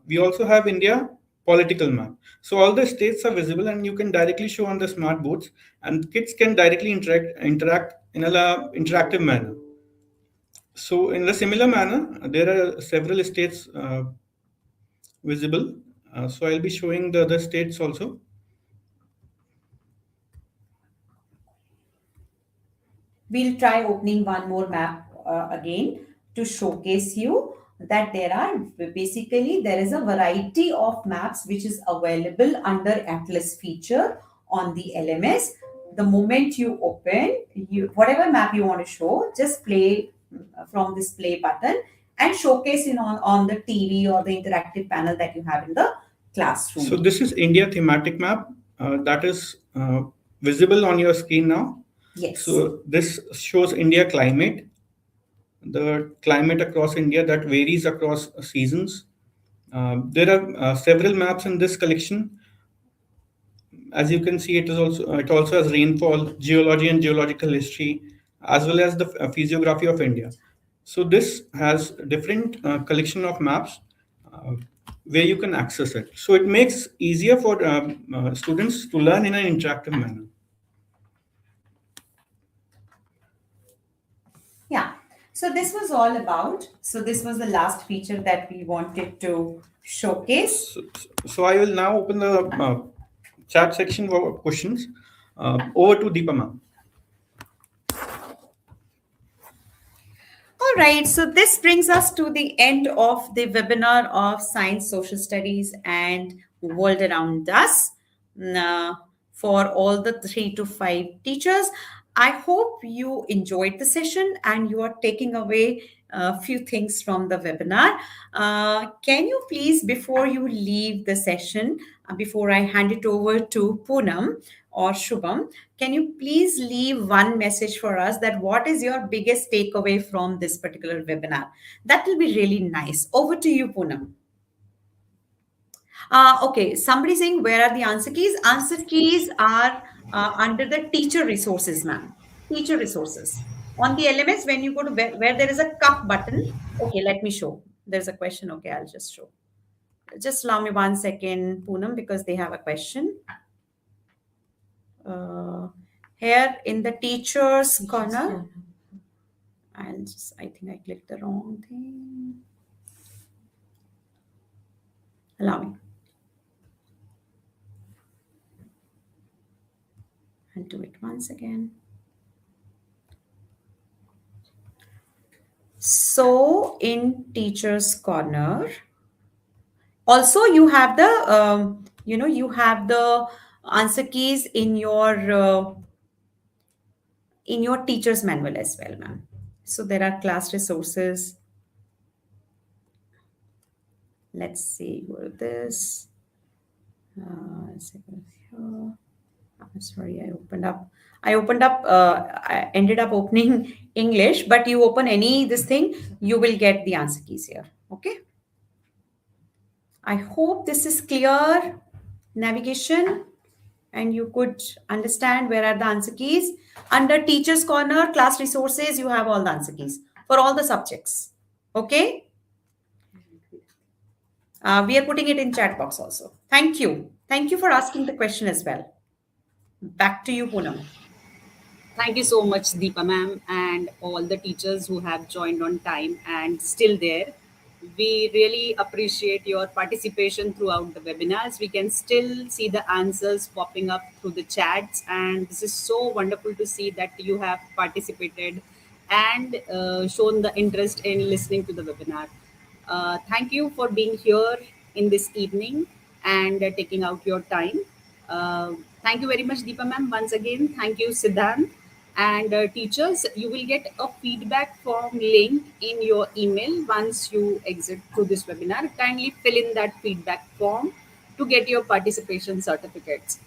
we also have India political map. So all the states are visible, and you can directly show on the smart boards, and kids can directly interact in a interactive manner. So in a similar manner, there are several states visible. So I'll be showing the other states also. We'll try opening one more map again to showcase you that there is a variety of maps which is available under Atlas feature on the LMS. The moment you open, whatever map you want to show, just play from this play button and showcase on the TV or the interactive panel that you have in the classroom. So this is India thematic map that is visible on your screen now. Yes. So this shows India climate, the climate across India that varies across seasons. There are several maps in this collection. As you can see, it also has rainfall, geology and geological history, as well as the physiography of India. So this has different collection of maps uh, where you can access it. So it makes easier for students to learn in an interactive manner. Yeah. So this was all about. So this was the last feature that we wanted to showcase. So I will now open the chat section for questions. Over to Deepa ma'am. All right, so this brings us to the end of the webinar of Science, Social Studies, and World Around Us for all the 3 to 5 teachers. I hope you enjoyed the session and you are taking away a few things from the webinar. Can you please, before you leave the session, before I hand it over to Poonam or Shubham, can you please leave one message for us that what is your biggest takeaway from this particular webinar? That will be really nice. Over to you, Poonam. Okay, somebody saying where are the answer keys? Answer keys are under the teacher resources, ma'am. Teacher resources. On the LMS, when you go to where there is a cup button, okay, let me show. There's a question. Okay, I'll just show. Just allow me 1 second, Poonam, because they have a question. Here in the teacher's corner, and I think I clicked the wrong thing. Allow me. I'll do it once again. So in teacher's corner, also you have the, you have the answer keys in your teacher's manual as well, ma'am. So there are class resources. Let's see what this. Sorry, I ended up opening English, but you open this thing, you will get the answer keys here. Okay. I hope this is clear navigation and you could understand where are the answer keys. Under teacher's corner, class resources, you have all the answer keys for all the subjects. Okay. We are putting it in chat box also. Thank you. Thank you for asking the question as well. Back to you, Poonam. Thank you so much, Deepa ma'am, and all the teachers who have joined on time and still there. We really appreciate your participation throughout the webinars. We can still see the answers popping up through the chats, and this is so wonderful to see that you have participated and shown the interest in listening to the webinar. Thank you for being here in this evening and taking out your time. Thank you very much, Deepa ma'am. Once again, thank you, Siddhant. And teachers, you will get a feedback form link in your email once you exit through this webinar. Kindly fill in that feedback form to get your participation certificates.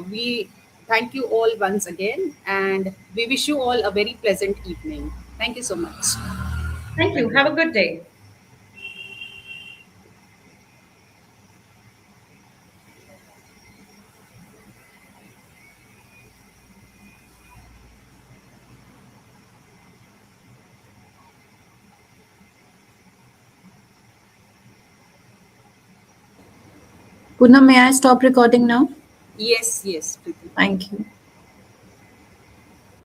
We thank you all once again, and we wish you all a very pleasant evening. Thank you so much. Thank you. Have a good day. Poonam, may I stop recording now? Yes, Preeti. Thank you.